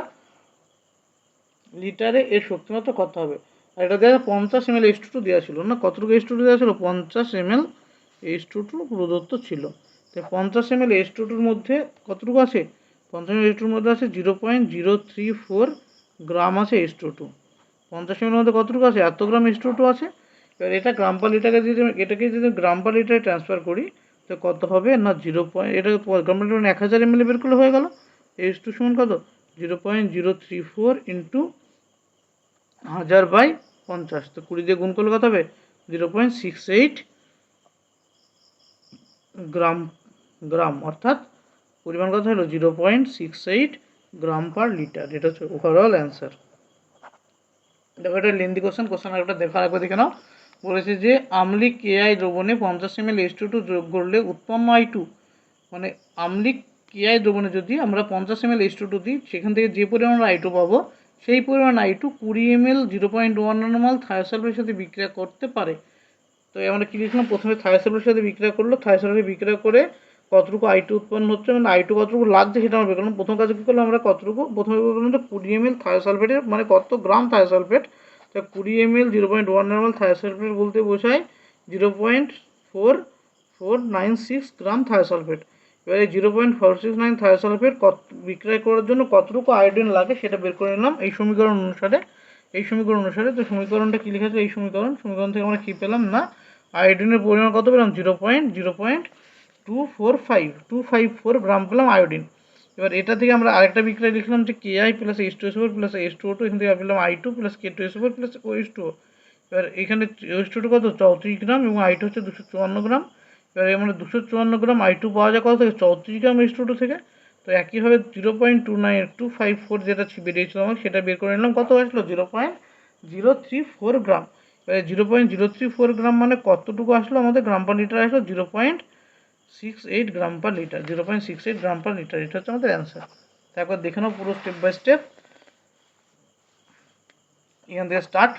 লিটারে, এর শক্তিমাত্রা কত হবে। আর এটা দেওয়া 50 ml H2O2 দেওয়া ছিল না, কতটুকু H2O2 দেওয়া ছিল, 50 ml H2O2 প্রদত্ত ছিল। তাই 50 ml H2O2 মধ্যে কতটুকু আছে, 50 ml H2O2 মধ্যে আছে 0.034 গ্রাম আছে H2O2। 50 ml মধ্যে কতটুকু আছে, এত গ্রাম H2O2 আছে। এবার এটা গ্রাম পার লিটারে যদি এটাকে যদি গ্রাম পার লিটারে ট্রান্সফার করি তো কত হবে না এটা গ্রাম পার লিটার 1000 ml বের করলে হয়ে গেল। H2 সমান কত 0.034 ইন্টু 1000/50, তো 20 দিয়ে গুণ করলে কত হবে 0.68 গ্রাম, অর্থাৎ পরিমাণ কত হলো 0.68 গ্রাম পার লিটার। এটা হচ্ছে ওভারঅল অ্যান্সার। দেখো এটা লেন্দি কোশ্চেন আরেকটা একবার দেখে নাও। বলেছে যে আম্লিক KI দ্রবণে 50 ml H2O2 যোগ করলে উৎপন্ন I2, মানে আম্লিক KI দ্রবণে যদি আমরা 50 ml H2O2 দিই সেখান থেকে যে পরিমাণ I2 পাবো সেই পরিমাণ I2 20 ml 0.1 নর্মাল থায়োসালফেটের সাথে বিক্রিয়া করতে পারে। তো আমরা কী লিখলাম, প্রথমে থায়োসালফেটের সাথে বিক্রিয়া করলো, থায়োসালফেট বিক্রিয়া করে কতটুকু I2 উৎপন্ন হচ্ছে, মানে I2 কতটুকু লাগছে সেটা আমরা বের করলাম। প্রথম কাজ কী করলাম, আমরা কতটুকু প্রথমে বের করলাম যে 20 ml থায়োসালফেটের মানে কত গ্রাম থায়োসালফেট, তো 20 ml 0.1 নর্মাল থায়োসালফেট বলতে বোঝায় 0.4496 গ্রাম থায়োসালফেট। এবারে 0.469 থায়োসালফেট বিক্রয় করার জন্য কতটুকু আয়োডিন লাগে সেটা বের করে নিলাম এই সমীকরণ অনুসারে। তো সমীকরণটা কী লিখেছে, এই সমীকরণ থেকে আমরা কী পেলাম না আয়োডিনের পরিমাণ কত পেলাম 0.254 গ্রাম পেলাম আয়োডিন। এবার এটা থেকে আমরা আরেকটা বিক্রিয়া লিখলাম যে KI plus H2SO4 plus H2O2, এখান থেকে পেলাম I2 plus K2SO4 plus OH2O। এবার এখানে OH2 কত 34 গ্রাম এবং I2 হচ্ছে 254 গ্রাম। এবার আমরা 254 গ্রাম I2 পাওয়া যায় কত থেকে 34 গ্রাম H2O2 থেকে। তো একইভাবে 0.29254 যেটা বেরিয়েছিল আমার সেটা বের করে নিলাম, কত আসলো 0.034 গ্রাম। এবারে 0.034 গ্রাম মানে কতটুকু আসলো আমাদের গ্রাম পার লিটার আসলো 0.68 গ্রাম পার লিটার, 0.68 গ্রাম পার লিটার, এটা হচ্ছে আমাদের অ্যান্সার। তারপর দেখে নাও পুরো স্টেপ বাই স্টেপ, এখান থেকে স্টার্ট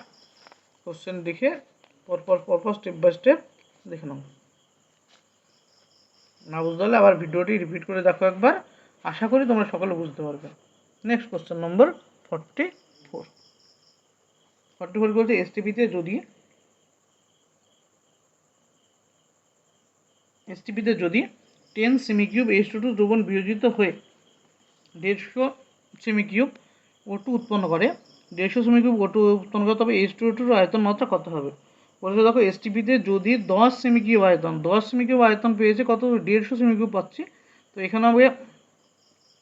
কোশ্চেন দেখে পরপর স্টেপ বাই স্টেপ দেখে নাও। না বুঝতে হলে আবার ভিডিওটি রিপিট করে দেখো একবার, আশা করি তোমরা সকলে বুঝতে পারবে। নেক্সট কোশ্চেন নম্বর 44 বলছে এসটিপিতে যদি 10 সেমি কিউব H2 দ্রবণ বিয়োজিত হয়ে 150 সেমি কিউব O2 উৎপন্ন করে, 150 সেমি কিউব O2 উৎপন্ন করে, তবে H2O2 আয়তন মাত্রা কত হবে? বলেছে দেখো এসটিপিতে যদি 10 সেমি কিউব আয়তন পেয়েছে, কত 150 সেমি কিউব পাচ্ছি, তো এখানে হবে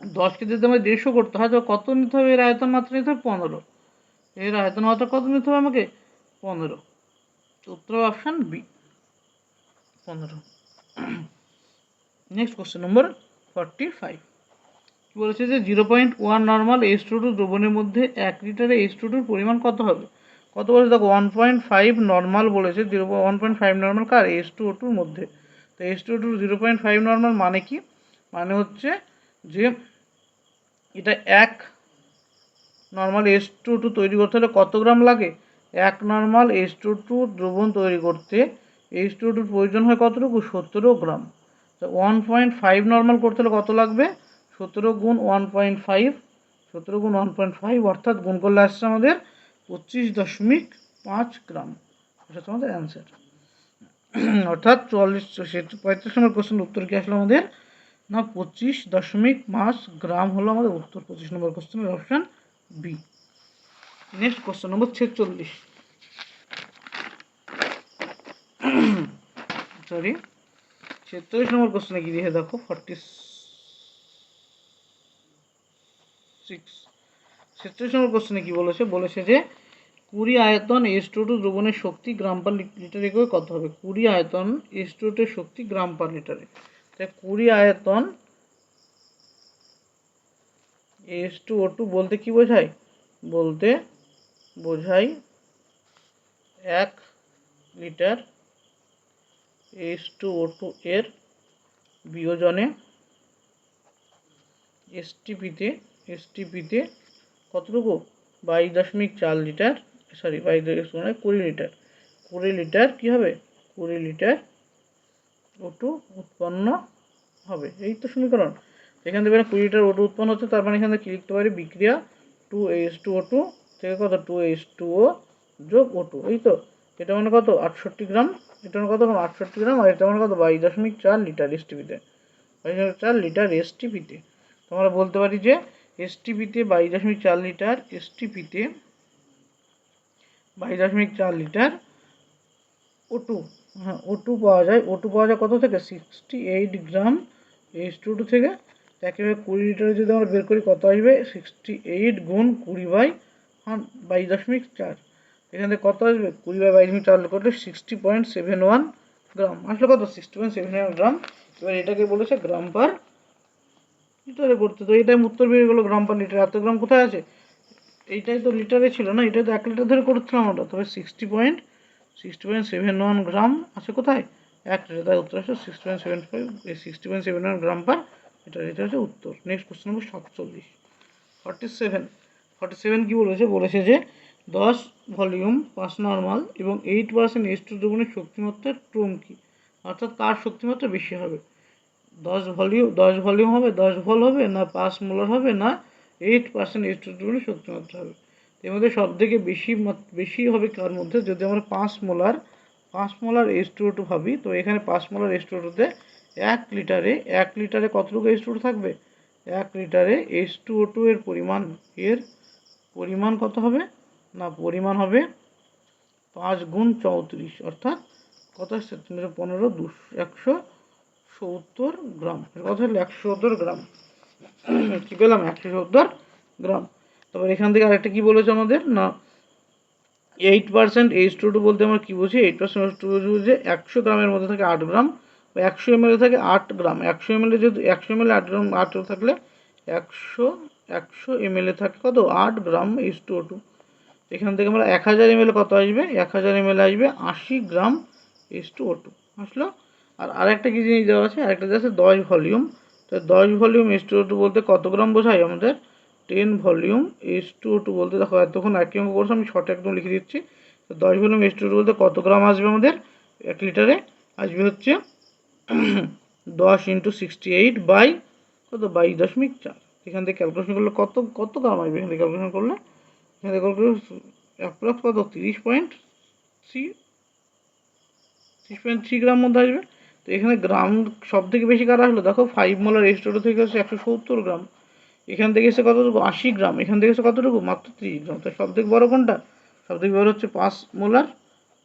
10কে যদি আমাদের 150 করতে হয় তো কত নিতে হবে, এর আয়তন মাত্রা নিতে হবে 15, এর আয়তন মাত্রা কত নিতে হবে আমাকে 15, উত্তর option B 15। Next question number 45 কি বলেছে যে 0.1 নর্মাল H2 দ্রবণের মধ্যে 1 লিটারে H2 পরিমাণ কত হবে? কত বলেছে দেখো 1.5 নর্মাল বলেছে, 1.5 নর্মাল কার H2O2 মধ্যে, তো H2O2 0.5 নর্মাল মানে কি, মানে হচ্ছে যে এটা 1 নর্মাল H2O2 তৈরি করতে হলে কত গ্রাম লাগে, 1 নর্মাল H2O2 দ্রবণ তৈরি করতে H2O2 প্রয়োজন হয় কতটুকু 17 গ্রাম। তো 1.5 নর্মাল করতে হলে কত লাগবে, 17 গুণ 1.5 অর্থাৎ গুণ করলে আসছে আমাদের 25.5 গ্রাম, এটা হচ্ছে আমাদের অ্যান্সার। অর্থাৎ 35 নম্বর কোশ্চেন উত্তর কি আসলো আমাদের, না 25.5 গ্রাম হলো আমাদের উত্তর, 25 নম্বর কোশ্চেনের option B. Next question number 46 number কোশ্চেনে কি দিয়ে দেখো 46 নম্বর কোশ্চেনে কি বলেছে যে 20 আয়তন H2O2 দ্রবণের শক্তি গ্রাম পার লিটার এককে কত হবে? 20 আয়তন H2O2 এর শক্তি গ্রাম পার লিটারে, তাই 20 আয়তন H2O2 বলতে কি বোঝায়, বলতে বোঝায় 1 লিটার H2O2 এর বিয়োজনে এসটিপিতে কতটুকু 22.4 লিটার, 20 লিটার কি হবে 20 লিটার O2 উৎপন্ন হবে, এই তো সমীকরণ। এখান থেকে 20 লিটার O2 উৎপন্ন হচ্ছে, তার মানে এখানে কি লিখতে পারি, বিক্রিয়া 2H2O2 থেকে কত 2H2O যোগ O2, এই তো, এটা মানে কত 68 গ্রাম, এটা মানে কত 68 গ্রাম, আর এটা মানে কত 22.4 লিটার এসটিপিতে, 22.4 লিটার এসটিপিতে। তোমরা বলতে পারি যে এসটিপিতে 22.4 লিটার, এসটিপিতে 22.4 লিটার O2, হ্যাঁ O2 পাওয়া যায়, কত থেকে 68 গ্রাম H2O2 থেকে, একেবারে 20 লিটারে যদি আমরা বের করি কত আসবে, 68 গুণ 20/22.4, এখান থেকে কত আসবে 20/22.4 করলে 60.71 গ্রাম, আসলে কত 60.71 গ্রাম। এবার এটাকে বলেছে গ্রাম পার লিটারে করতে, তো এটাই উত্তর বেরিয়ে গেলো গ্রাম পার লিটার। এত গ্রাম কোথায় আছে, এইটাই তো লিটারে ছিল না, এটাই তো 1 লিটার ধরে করছিলাম আমরা, তবে 60.71 গ্রাম আছে কোথায় 1 লিটার, তাই উত্তর আসছে 60.71 গ্রাম পার লিটার, এটা হচ্ছে উত্তর। নেক্সট কোশ্চেন নম্বর 47 কি বলেছে যে 10 ভলিউম 5 নর্মাল এবং 8% H2 দ্রবণের শক্তিমাত্রার ক্রম কি, অর্থাৎ কার শক্তিমাত্রা বেশি হবে, 10 ভলিউম হবে, 10 ভল হবে, না 5 মোলার হবে, না 8% H2 দ্রবণের শক্তিমাত্রা হবে। এর মধ্যে সব থেকে বেশি হবে কার মধ্যে, যদি আমরা 5 মোলার H2O2 ভাবি, তো এখানে 5 মোলার H2O2তে 1 লিটারে কতটুকু H2O2 থাকবে, 1 লিটারে H2O2 এর পরিমাণ কত হবে, না পরিমাণ হবে 5 গুণ 34, অর্থাৎ কত আসছে 15 170 গ্রাম, এর কথা হলো 170 গ্রাম, কি পেলাম 170 গ্রাম। তারপর এখান থেকে আরেকটা কি বলেছে আমাদের, না 8% H2O2 বলতে আমরা কি বুঝি, 8% H2O2 বুঝে 100 গ্রামের মধ্যে থাকে 8 গ্রাম, বা 100 ml থাকে 8 গ্রাম, 100 ml যদি 100 ml 8 গ্রাম 8 থাকলে একশো ml থাকে কত 8 গ্রাম H2O2। এখান থেকে আমরা 1000 ml কত আসবে, 1000 ml আসবে 80 গ্রাম H2O2 আসলো। আর আরেকটা কি জিনিস দেওয়া আছে, আরেকটা দেওয়া আছে 10 ভলিউম। তো 10 ভলিউম H2O2 বলতে কত গ্রাম বোঝায় আমাদের, 10 ভলিউম H2O2 বলতে দেখো এতক্ষণ একই অঙ্ক করছে, আমি শর্টে একদম লিখে দিচ্ছি। তো 10 ভলিউম H2O2 বলতে কত গ্রাম আসবে আমাদের 1 লিটারে, আসবে হচ্ছে 10 × 68 বাই কত 22.4। এখান থেকে ক্যালকুলেশন করলে কত কত গ্রাম আসবে, এখান থেকে ক্যালকুলেশন করলে এখান থেকে অ্যাপ্রক্স কত 30.3 গ্রাম মধ্যে আসবে। তো এখানে গ্রাম সব থেকে বেশি কারা আসলো দেখো, 5 মোলার H2O2 থেকে হচ্ছে 170 গ্রাম, এখান থেকে এসে কতটুকু 80 গ্রাম, এখান থেকে এসে কতটুকু মাত্র 30 গ্রাম। তো সব থেকে বড় কোনটা, সব থেকে বড় হচ্ছে 5 মোলার,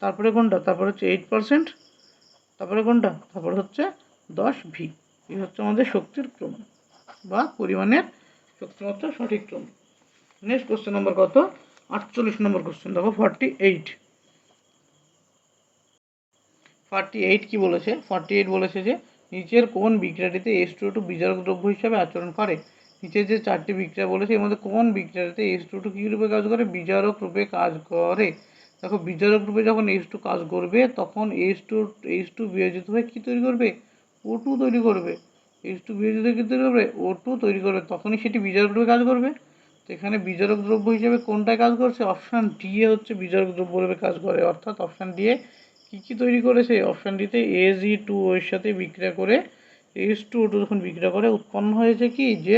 তারপরে কোনটা, তারপরে হচ্ছে 8%, তারপরে কোনটা, তারপরে হচ্ছে 10V। এই হচ্ছে আমাদের শক্তির ক্রম বা পরিমাণের শক্তিমাত্রা সঠিক ক্রম। নেক্সট কোশ্চেন নম্বর কত, 48 নম্বর কোশ্চেন দেখো 48 কি বলেছে, 48 বলেছে যে নিচের কোন বিক্রিয়াটিতে H2O2 বিজারক দ্রব্য হিসাবে আচরণ করে। নিচের যে 4টি বিক্রিয়া বলেছে এর মধ্যে কোন বিক্রিয়াটিতে H2O2 কী রূপে কাজ করে, বিজারক রূপে কাজ করে। দেখো বিজারক রূপে যখন H2 কাজ করবে তখন H2 বিয়োজিত হয়ে কী তৈরি করবে, O2 তৈরি করবে। H2 বিয়োজিত হয়ে কী তৈরি করবে, O2 তৈরি করবে, তখনই সেটি বিজারক রূপে কাজ করবে। তো এখানে বিজারক দ্রব্য হিসেবে কোনটায় কাজ করছে, অপশান ডি এ হচ্ছে বিজারক দ্রব্য রূপে কাজ করে, অর্থাৎ অপশান ডি এ কী কী তৈরি করেছে, অপশান ডিতে Ag2O এর সাথে বিক্রিয়া করে H2O2 যখন বিক্রিয়া করে উৎপন্ন হয়েছে কি, যে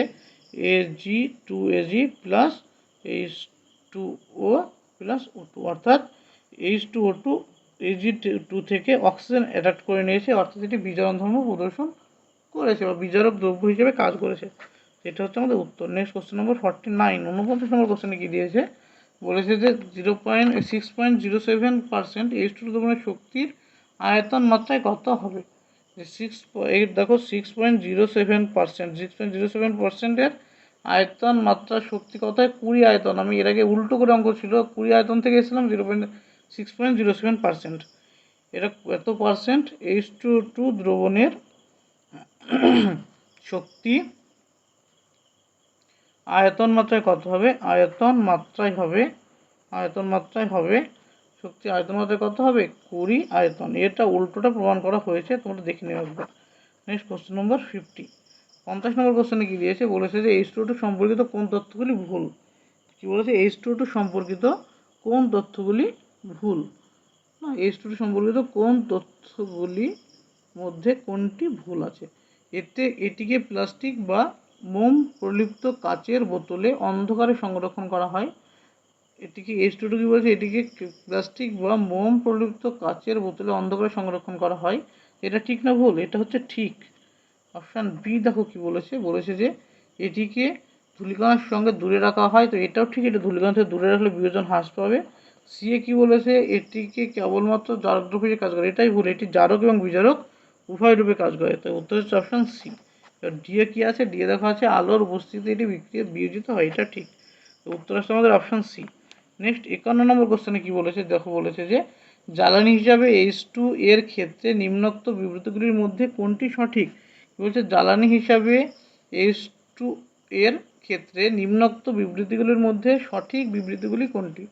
Ag2Ag plus H2O plus O2, অর্থাৎ H2O2 Ag2 থেকে অক্সিজেন অ্যাডাপ্ট করে নিয়েছে, অর্থাৎ এটি বিজারণ ধর্ম প্রদর্শন করেছে বা বিজারক দ্রব্য হিসেবে কাজ করেছে। এটা হচ্ছে আমাদের উত্তর। নেক্সট কোশ্চেন নম্বর 49, 49 নম্বর কোশ্চেনে কী দিয়েছে, বলেছে যে 6.07% H2O দ্রবণের শক্তির আয়তন মাত্রায় কত হবে। যে 6.8 দেখো 6.07%, আয়তন মাত্রা শক্তি কত হয় 20 আয়তন। আমি এর আগে উল্টো করে অঙ্ক ছিল, 20 আয়তন থেকে এসেছিলাম 6.07%। এটা এত পার্সেন্ট H2O2 দ্রবণের শক্তি আয়তন মাত্রায় কত হবে, আয়তন মাত্রায় হবে শক্তি আয়তন মাত্রায় কত হবে 20 আয়তন। এটা উল্টোটা প্রমাণ করা হয়েছে, তোমরা দেখে নিও একবার। নেক্সট কোশ্চেন নম্বর 50 নম্বর কোশ্চেনে কী দিয়েছে, বলেছে যে H2O2 সম্পর্কিত কোন তথ্যগুলি ভুল। কী বলেছে, H2O2 সম্পর্কিত কোন তথ্যগুলি ভুল, না H2O2 সম্পর্কিত কোন তথ্যগুলি মধ্যে কোনটি ভুল আছে। এটিকে প্লাস্টিক বা মোম প্রলিপ্ত কাচের বোতলে অন্ধকারে সংরক্ষণ করা হয়। এটিকে H2O2 কি বলেছে, এটিকে প্লাস্টিক বা মোম প্রলিপ্ত কাচের বোতলে অন্ধকারে সংরক্ষণ করা হয়। এটা ঠিক না ভুল, এটা হচ্ছে ঠিক। অপশান বি দেখো কি বলেছে, বলেছে যে এটিকে ধূলিকণার সঙ্গে দূরে রাখা হয়। তো এটাও ঠিক, এটা ধূলিকণা থেকে দূরে রাখলে বিয়োজন হ্রাস পাবে। সি এ কী বলেছে, এটিকে কেবলমাত্র জারক দ্রব্য হিসেবে কাজ করে। এটাই ভুল, এটি জারক এবং বিজারক উভয় রূপে কাজ করে। তো উত্তর হচ্ছে অপশান সি। ডি এ কী আছে, ডি এ দেখা আছে আলোর উপস্থিতিতে এটি বিক্রিয়া বিয়োজিত হয়, এটা ঠিক। তো উত্তর আসছে আমাদের অপশান সি। নেক্সট 51 নম্বর কোশ্চেনে কী বলেছে দেখো, বলেছে যে জ্বালানি হিসাবে H2 এর ক্ষেত্রে নিম্নোক্ত বিবৃতিগুলির মধ্যে কোনটি সঠিক। বলছে জ্বালানি হিসাবে H2 এর ক্ষেত্রে নিম্নোক্ত বিবৃতিগুলির মধ্যে সঠিক বিবৃতিগুলি কোনটি।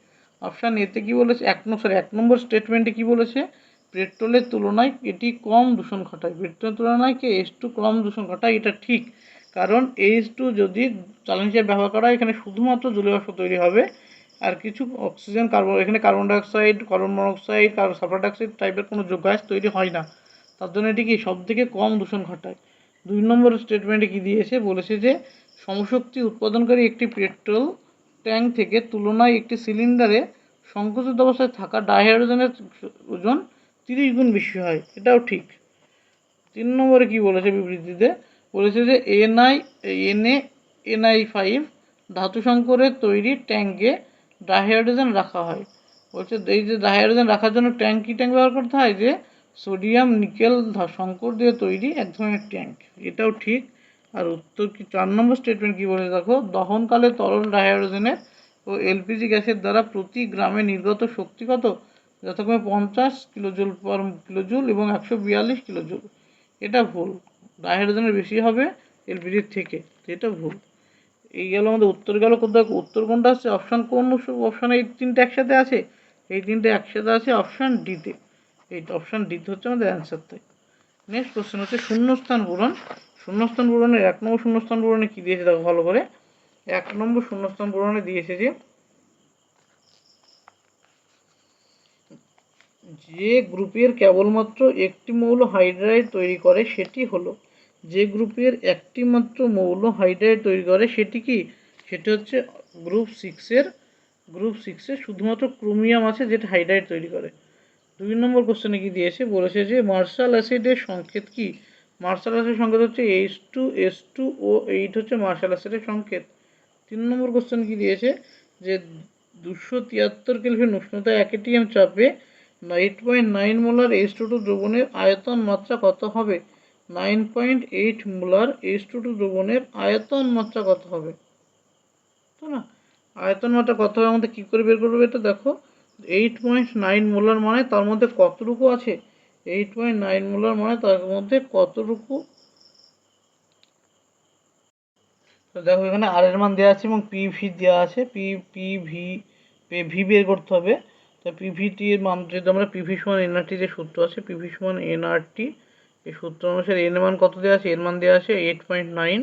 অপশান এতে কী বলেছে, এক নম্বর স্টেটমেন্টে কী বলেছে, পেট্রোলের তুলনায় এটি কম দূষণ ঘটায়, পেট্রোলের তুলনায় কি H2 কম দূষণ ঘটায়, এটা ঠিক। কারণ H2 যদি জ্বালানি হিসেবে ব্যবহার করা হয় এখানে শুধুমাত্র জলীয় বাষ্প তৈরি হবে, আর কিছু অক্সিজেন এখানে carbon dioxide, carbon monoxide, sulphur dioxide টাইপের কোনো গ্যাস তৈরি হয় না, তার জন্য এটি কি সব থেকে কম দূষণ ঘটায়। 2 নম্বর স্টেটমেন্টে কী দিয়েছে, বলেছে যে সমশক্তি উৎপাদনকারী একটি পেট্রোল ট্যাঙ্ক থেকে তুলনায় একটি সিলিন্ডারে সংকুচিত অবস্থায় থাকা ডাইহাইড্রোজেনের ওজন 30 গুণ বেশি হয়, এটাও ঠিক। 3 নম্বরে কী বলেছে বিবৃতিতে, বলেছে যে NaNi5 ধাতু সংকরের তৈরি ট্যাঙ্কে ডাইহাইড্রোজেন রাখা হয়। বলছে এই যে ডাইহাইড্রোজেন রাখার জন্য ট্যাঙ্ক কী ট্যাঙ্ক ব্যবহার করতে হয়, যে সোডিয়াম নিকেল সংকর দিয়ে তৈরি এক ধরনের ট্যাঙ্ক, এটাও ঠিক। আর উত্তর কি 4 নম্বর স্টেটমেন্ট কী বলেছে দেখো, দহনকালে তরল ডাইহাইড্রোজেনের ও এলপিজি গ্যাসের দ্বারা প্রতি গ্রামে নির্গত শক্তি কত, যথাক্রমে 50 কিলোজুল এবং 142 কিলোজুল। এটা ভুল, ডাইহাইড্রোজেনের বেশি হবে এলপিজির থেকে, এটা ভুল। এই গেল আমাদের উত্তর গেল। কোথায় উত্তর কোনটা আছে? অপশান কোন অপশানে এই তিনটে একসাথে আছে? এই তিনটে একসাথে আছে অপশান ডিতে। এই অপশান ডিতে হচ্ছে আমাদের অ্যান্সার। তাই নেক্সট কোশ্চেন হচ্ছে শূন্যস্থান পূরণ। শূন্যস্থান পূরণের 1 নম্বর শূন্যস্থান পূরণে কী দিয়েছে দেখো ভালো করে। 1 নম্বর শূন্যস্থান পূরণে দিয়েছে যে গ্রুপের কেবলমাত্র একটি মৌল হাইড্রাইড তৈরি করে সেটি হলো। যে গ্রুপের একটি মাত্র মৌল হাইড্রাইড তৈরি করে সেটি কি? সেটি হচ্ছে গ্রুপ 6-এর শুধুমাত্র ক্রোমিয়াম আছে যেটা হাইড্রাইড তৈরি করে। 2 নম্বর কোশ্চেনে কি দিয়েছে? বলেছে যে মার্শাল অ্যাসিডের সংকেত কি? মার্শাল অ্যাসিডের সংকেত হচ্ছে H2S2O8 হচ্ছে মার্শাল অ্যাসিডের সংকেত। 3 নম্বর কোশ্চেন কি দিয়েছে? যে 273 কেলভিন উষ্ণতায় 1 atm চাপে 8.9 মোলার H2O দ্রবণের আয়তন মাত্রা কত হবে? 9.8 মোলার H2O দ্রবণের আয়তন মাত্রা কত হবে? তো না, আয়তন মাত্রা কত হবে আমাদের কী করে বের করবে? এটা দেখো 8.9 মোলার মানে তার মধ্যে কতটুকু আছে? 8.9 মোলার মানে তার মধ্যে কতটুকু? তো দেখো এখানে আর এর মান দেওয়া আছে এবং পিভি দেওয়া আছে। ভি বের করতে হবে। তো পিভিটি এর মান যদি আমরা পিভি সমান এনআরটি যে সূত্র আছে, পিভি সমান এনআরটি, এই সূত্র অনুসারে এন এর মান কত দেওয়া আছে? এর মান দেওয়া আছে 8.9,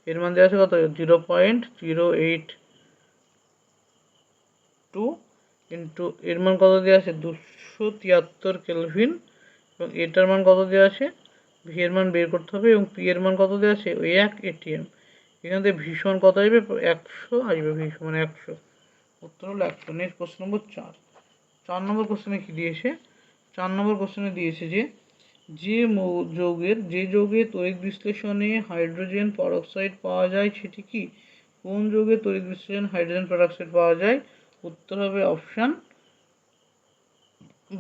এর মান দেওয়া আছে কত? 0.082 ইন্টু এর মান কত দেওয়া আছে? 273 কেলভিন, এবং এটার মান কত দেওয়া আছে? ভি এর মান বের করতে হবে, এবং পি এর মান কত দেওয়া আছে? 1 atm। এখান থেকে ভি সমান কত আসবে? 100 আসবে, ভি সমান 100। উত্তর হলো 100। নেক্সট কোশ্চেন নম্বর 4 নম্বর কোশ্চেনে কি দিয়েছে? 4 নম্বর কোশ্চেনে দিয়েছে যে যে যৌগের তড়িৎ বিশ্লেষণে হাইড্রোজেন পারক্সাইড পাওয়া যায় সেটি কি? কোন যৌগের তড়িৎ বিশ্লেষণে হাইড্রোজেন পারক্সাইড পাওয়া যায়? উত্তর হবে অপশান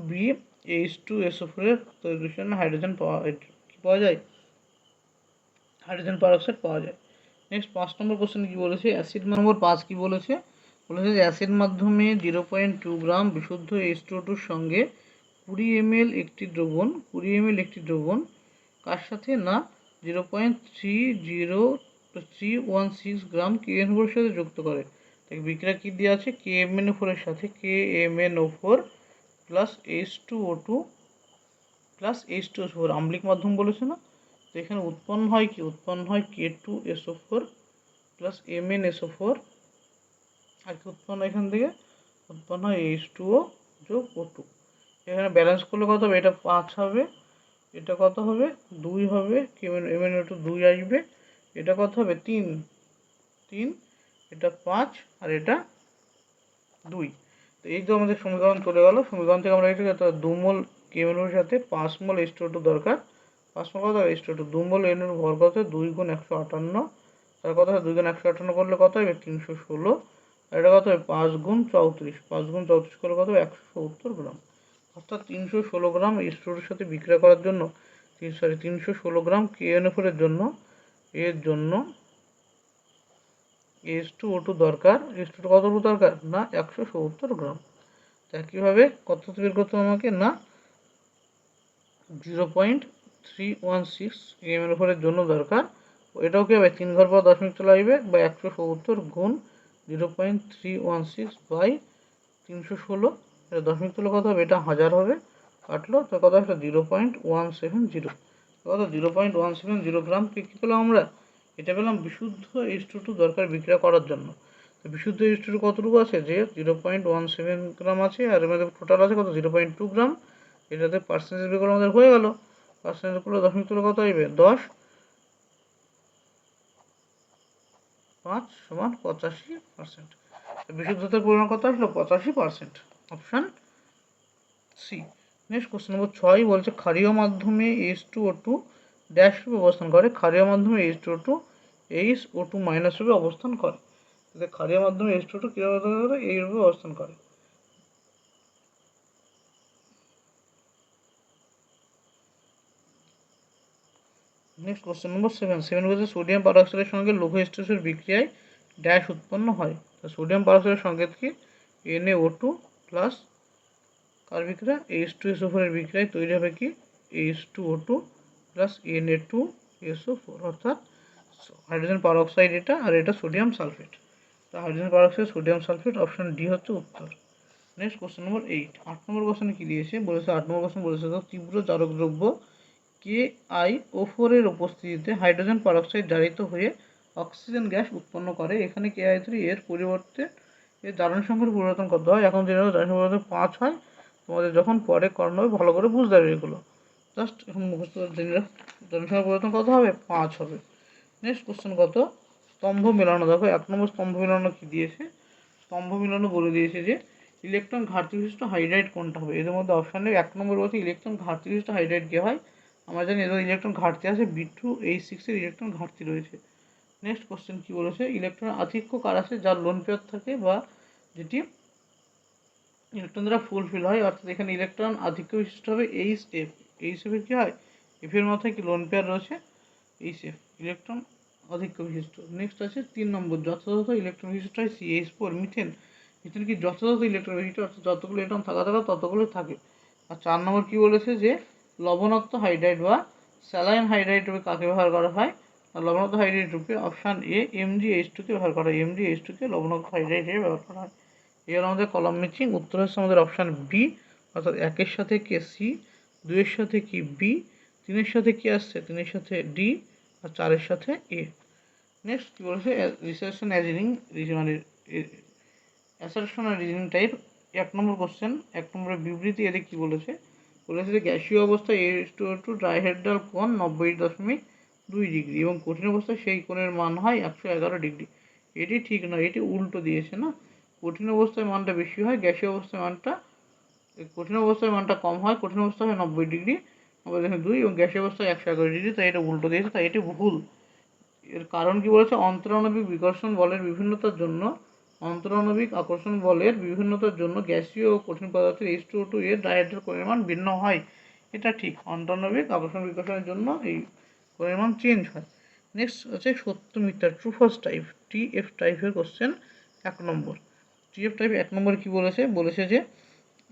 বি, H2SO4 এর তড়িৎ বিশ্লেষণে হাইড্রোজেন পাওয়া যায়, হাইড্রোজেন পারক্সাইড পাওয়া যায়। নেক্সট 5 নম্বর কোশ্চেন কি বলেছে? অ্যাসিড নম্বর 5 কি বলেছে? বলেছে যে অ্যাসিড মাধ্যমে 0.2 গ্রাম বিশুদ্ধ H2O2 সঙ্গে 20 ml একটি দ্রবণ কার সাথে? না 0.30316 গ্রাম KMnO4 সাথে যুক্ত করে। তাই বিক্রিয়া কি দেওয়া আছে? KMnO4 এর সাথে KMnO4 প্লাস H2O4 আম্লিক মাধ্যম বলেছে না? তো এখানে উৎপন্ন হয় কি? উৎপন্ন হয় K2SO4 প্লাস MnSO4, আর কি উৎপন্ন এখান থেকে? উৎপন্ন হয় H2O যোগ O2। এখানে ব্যালেন্স করলে কত হবে? এটা 5 হবে, এটা কত হবে? 2 হবে, MnO2 2 আসবে, এটা কত হবে? 3, এটা 5 আর এটা 2। তো এই তো আমাদের সমীকরণ চলে গেল। সমীকরণ থেকে আমরা এটা 2 মোল KMnO4 এর সাথে 5 মোল H2O2 দরকার। 5 মোল কত হবে? H2O2 2 মোল NO ভর কত? 2 গুণ 158, তার কত হবে? 2 গুণ 158 করলে কত হবে? 316, আর এটা কত হবে? 5 গুণ 34, 5 গুণ 34 করলে কত হবে? 170 গ্রাম। অর্থাৎ 316 গ্রাম H2O2 এর সাথে বিক্রিয়া করার জন্য 316 গ্রাম KMnO4 এর জন্য H2O2 দরকার। H2O2 কতটুকু দরকার? না 170 গ্রাম। তা কীভাবে কত বের করতে হবে আমাকে? না 0.316 KMnO4 এর জন্য দরকার। এটাও কি হবে? 3 ঘর পর দশমিক চলে আসবে, বা 170 গুণ 0.316 বাই 316, এটা দশমিক তুলে কত হবে? এটা 1000 হবে, কাটলো তো কত আসলো? 0.170। কত? 0.170 গ্রাম কী পেলাম আমরা? এটা পেলাম বিশুদ্ধ H2O2 দরকার বিক্রিয়া করার জন্য। তো বিশুদ্ধ H2O2 কতটুকু আছে? যে 0.17 গ্রাম আছে, আর এর মধ্যে টোটাল আছে কত? 0.2 গ্রাম। এটাতে পার্সেন্টেজ বের করে আমাদের হয়ে গেল। পার্সেন্টেজ করলে দশমিক তুলে কত আসবে? 10, 5 সমান 85%। বিশুদ্ধতার পরিমাণ কত আসলো? 85%। Option C. Next question number 6 বলছে ক্ষারীয় মাধ্যমে H2O2 ড্যাশ রূপে অবস্থান করে। ক্ষারীয় মাধ্যমে H2O2 HO2 মাইনাস রূপে অবস্থান করে। ক্ষারীয় মাধ্যমে H2O2 কীভাবে এই রূপে অবস্থান করে? নেক্সট কোশ্চেন নম্বর 7 বলছে সোডিয়াম পারক্সাইডের সঙ্গে লৌহ H2SO4 বিক্রিয়ায় ড্যাশ উৎপন্ন হয়। তো সোডিয়াম পারক্সাইডের সংকেত কি? NaO2 প্লাস কার বিক্রিয়া? H2SO4 এর বিক্রিয়ায় তৈরি হবে কি? H2O2 প্লাস Na2SO4, অর্থাৎ হাইড্রোজেন পারঅক্সাইড এটা, আর এটা সোডিয়াম সালফেট। তো hydrogen peroxide sodium sulphate, option D হচ্ছে উত্তর। নেক্সট কোশ্চেন নম্বর 8। 8 নম্বর কোশ্চেনে কী দিয়েছে বলেছে, 8 নম্বর কোশ্চেন বলেছে তো তীব্র জারক দ্রব্য KiO4 এর উপস্থিতিতে হাইড্রোজেন পারঅক্সাইড জারিত হয়ে অক্সিজেন গ্যাস উৎপন্ন করে। এখানে KI3 এর পরিবর্তে এর জারণ সংখ্যার পরিবর্তন করতে হয়। এখন যেটা জারণ সংখ্যা 5 হয়, তোমাদের যখন পরে করানো হবে ভালো করে বুঝতে হবে এগুলো। জাস্ট এখন মুখস্থ জেনে রাখ, জারণ সংখ্যার পরিবর্তন কত হবে, 5 হবে। নেক্সট কোশ্চেন কত, স্তম্ভ মেলানো। দেখো 1 নম্বর স্তম্ভ মেলানো কী দিয়েছে, স্তম্ভ মেলানো বলে দিয়েছে যে ইলেকট্রন ঘাটতি বিশিষ্ট হাইড্রাইড কোনটা হবে। এদের মধ্যে অপশানে 1 নম্বর বলছে ইলেকট্রন ঘাটতি বিশিষ্ট হাইড্রাইড কে হয়, আমরা জানি এদের ইলেকট্রন ঘাটতি আছে, B2H6 এর ইলেকট্রন ঘাটতি রয়েছে। নেক্সট কোশ্চেন কী বলেছে, ইলেকট্রন আধিক্য কার আছে, যার লোন পেয়ার থাকে বা যেটি ইলেকট্রন দ্বারা ফুলফিল হয়, অর্থাৎ এখানে ইলেকট্রন আধিক্য বিশিষ্ট হবে HF। HF এর কী হয়, এফের মাথায় কি লোন পেয়ার রয়েছে, HF ইলেকট্রন আধিক্য বিশিষ্ট। নেক্সট আছে 3 নম্বর, যথাযথ ইলেকট্রন বিশিষ্ট হয় CH4 মিথেন। মিথেন কি যথাযথ ইলেকট্রন বিশিষ্ট, অর্থাৎ যতগুলো ইলেকট্রন থাকা ততগুলো থাকে। আর 4 নম্বর কী বলেছে যে লবণাক্ত হাইড্রাইড বা স্যালাইন হাইড্রাইড রূপে কাকে ব্যবহার করা হয়, আর লবণাক্ত হাইড্রাইড রূপে অপশান এ MgH2 কে ব্যবহার করা হয়। MgH2 কে লবণাক্ত হাইড্রাইড হিসেবে ব্যবহার করা হয়। এর আমাদের কলাম ম্যাচিং, উত্তর হচ্ছে আমাদের অপশান বি, অর্থাৎ 1-এর সাথে কে সি, 2-এর সাথে কি বি, 3-এর সাথে কি আসছে, 3-এর সাথে ডি, আর 4-এর সাথে এ। নেক্সট কী বলেছে, রিসার্শন অ্যাজিনিং মানে অ্যাসারশন আর রিজনিং টাইপ। 1 নম্বর কোশ্চেন, 1 নম্বরের বিবৃতি এতে কী বলেছে, বলেছে যে গ্যাসীয় অবস্থায় H2O2 ডাইহেড্রাল কোণ 90.2 ডিগ্রি এবং কঠিন অবস্থায় সেই কোণের মান হয় 111 ডিগ্রি। এটি ঠিক নয়, এটি উল্টো দিয়েছে না, কঠিন অবস্থায় মানটা বেশি হয়, গ্যাসীয় অবস্থায় মানটা, কঠিন অবস্থায় মানটা কম হয়, কঠিন অবস্থায় হয় 90 ডিগ্রি, 90.2 এবং গ্যাসীয় অবস্থায় 111 ডিগ্রি, তাই এটা উল্টো দিয়েছে, তাই এটি ভুল। এর কারণ কি বলেছে, অন্তরাণবিক বিকর্ষণ বলের বিভিন্নতার জন্য, অন্তরাণবিক আকর্ষণ বলের বিভিন্নতার জন্য গ্যাসীয় ও কঠিন পদার্থের H2O2 এর ডাইহেড্রাল কোণের মান ভিন্ন হয়। এটা ঠিক, অন্তরাণবিক আকর্ষণ বিকর্ষণের জন্য এই কোণের মান চেঞ্জ হয়। নেক্সট হচ্ছে সত্য মিথ্যা, ট্রু ফলস টাইপ, TF টাইপের কোশ্চেন 1 নম্বর। TF টাইপ 1 নম্বরে কী বলেছে, বলেছে যে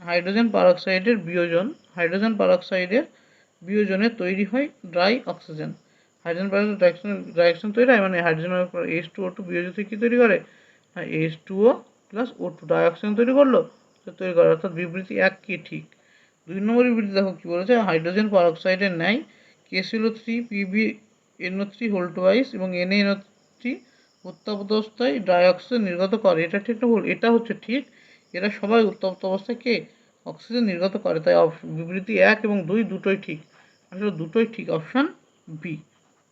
হাইড্রোজেন পারঅক্সাইডের বিয়োজন, হাইড্রোজেন পারঅক্সাইডের বিয়োজনে তৈরি হয় ড্রাই অক্সিজেন। হাইড্রোজেন পারঅক্সাইড ডাইঅক্সিজেন তৈরি হয়, মানে হাইড্রোজেন H2O2 বিয়োজিত কী তৈরি করে, হ্যাঁ H2O + O2 ডাইঅক্সিজেন তৈরি করলো, তৈরি করে, অর্থাৎ বিবৃতি 1 কি ঠিক। 2 নম্বর বিবৃতি দেখো কী বলেছে, হাইড্রোজেন পারঅক্সাইডের ন্যায় KClO3 PbNO3 এবং NaNO3 উত্তপ্ত অবস্থায় ডাইঅক্সিজেন নির্গত করে। এটা ঠিক না ভুল, এটা হচ্ছে ঠিক, এরা সবাই উত্তপ্ত অবস্থায় কে অক্সিজেন নির্গত করে, তাই বিবৃতি 1 এবং 2 দুটোই ঠিক, আসলে দুটোই ঠিক, অপশান বি।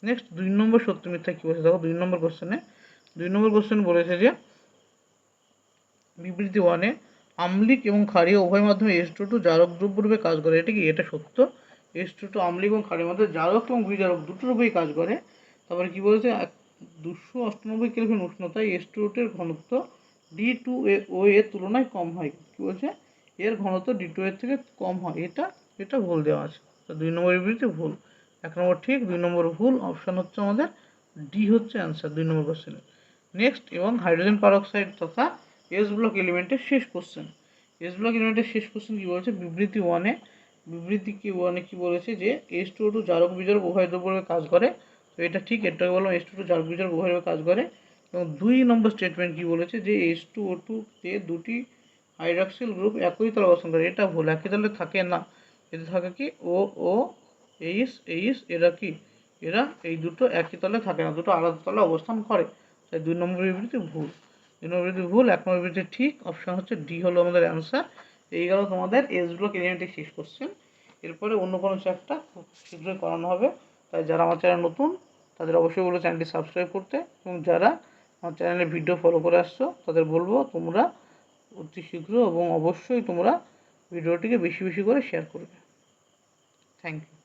নেক্সট 2 নম্বর সত্য মিথ্যা কী বলেছে দেখো, 2 নম্বর কোশ্চেনে, 2 নম্বর কোশ্চেন বলেছে যে বিবৃতি 1-এ আম্লিক এবং ক্ষারীয় উভয় মাধ্যমে H2O2 জারক দ্রব্য রূপে কাজ করে। এটা কি, এটা সত্য, H2O2 আম্লিক এবং ক্ষারীয় মধ্যে জারক এবং বিজারক দুটো রূপেই কাজ করে। তারপরে কী বলেছে, 298 কেলভিন উষ্ণতায় H2O2 এর ঘনত্ব D2O এর তুলনায় কম হয়। কী বলছে, এর ঘনত্ব D2O এর থেকে কম হয়, এটা ভুল দেওয়া আছে। তো 2 নম্বর বিবৃতি ভুল, 1 নম্বর ঠিক, 2 নম্বর ভুল, অপশান হচ্ছে আমাদের ডি হচ্ছে অ্যান্সার 2 নম্বর কোশ্চেনের। নেক্সট, এবং হাইড্রোজেন পারঅক্সাইড তথা এস ব্লক এলিমেন্টের শেষ কোশ্চেন। এস ব্লক এলিমেন্টের শেষ কোশ্চেন কী বলেছে, বিবৃতি 1-এ, বিবৃতি কি 1-এ কী বলেছে যে H2O2 জারক বিজারক উভয় দ্রব্যরূপে কাজ করে। তো এটা ঠিক, এটাকে বললাম H2O2 জারক বিজারক উভয়ভাবে কাজ করে। এবং 2 নম্বর স্টেটমেন্ট কী বলেছে যে H2O2-তে দুটি হাইড্রক্সিল গ্রুপ একই তলে অবস্থান করে। এটা ভুল, একই তলে থাকে না, এতে থাকে কি ও এইচ, এরা কি, এরা এই দুটো একই তলে থাকে না, দুটো আলাদা তলে অবস্থান করে, তাই 2 নম্বর বিবৃতি ভুল। 2 নম্বর বিবৃতি ভুল, 1 নম্বর বিবৃতি ঠিক, অপশান হচ্ছে ডি হলো আমাদের অ্যান্সার। এই গেল তোমাদের এস ব্লক এলিমেন্টের শেষ কোশ্চেন। এরপরে অন্য কোনো চ্যাপ্টার খুব শীঘ্রই করানো হবে, তাই যারা আমার চ্যানেল নতুন তাদের অবশ্যই বলবো চ্যানেলটি সাবস্ক্রাইব করতে, এবং যারা আমার চ্যানেলে ভিডিও ফলো করে আসছো তাদের বলবো তোমরা অতি শীঘ্র এবং অবশ্যই তোমরা ভিডিওটিকে বেশি বেশি করে শেয়ার করবে। Thank you.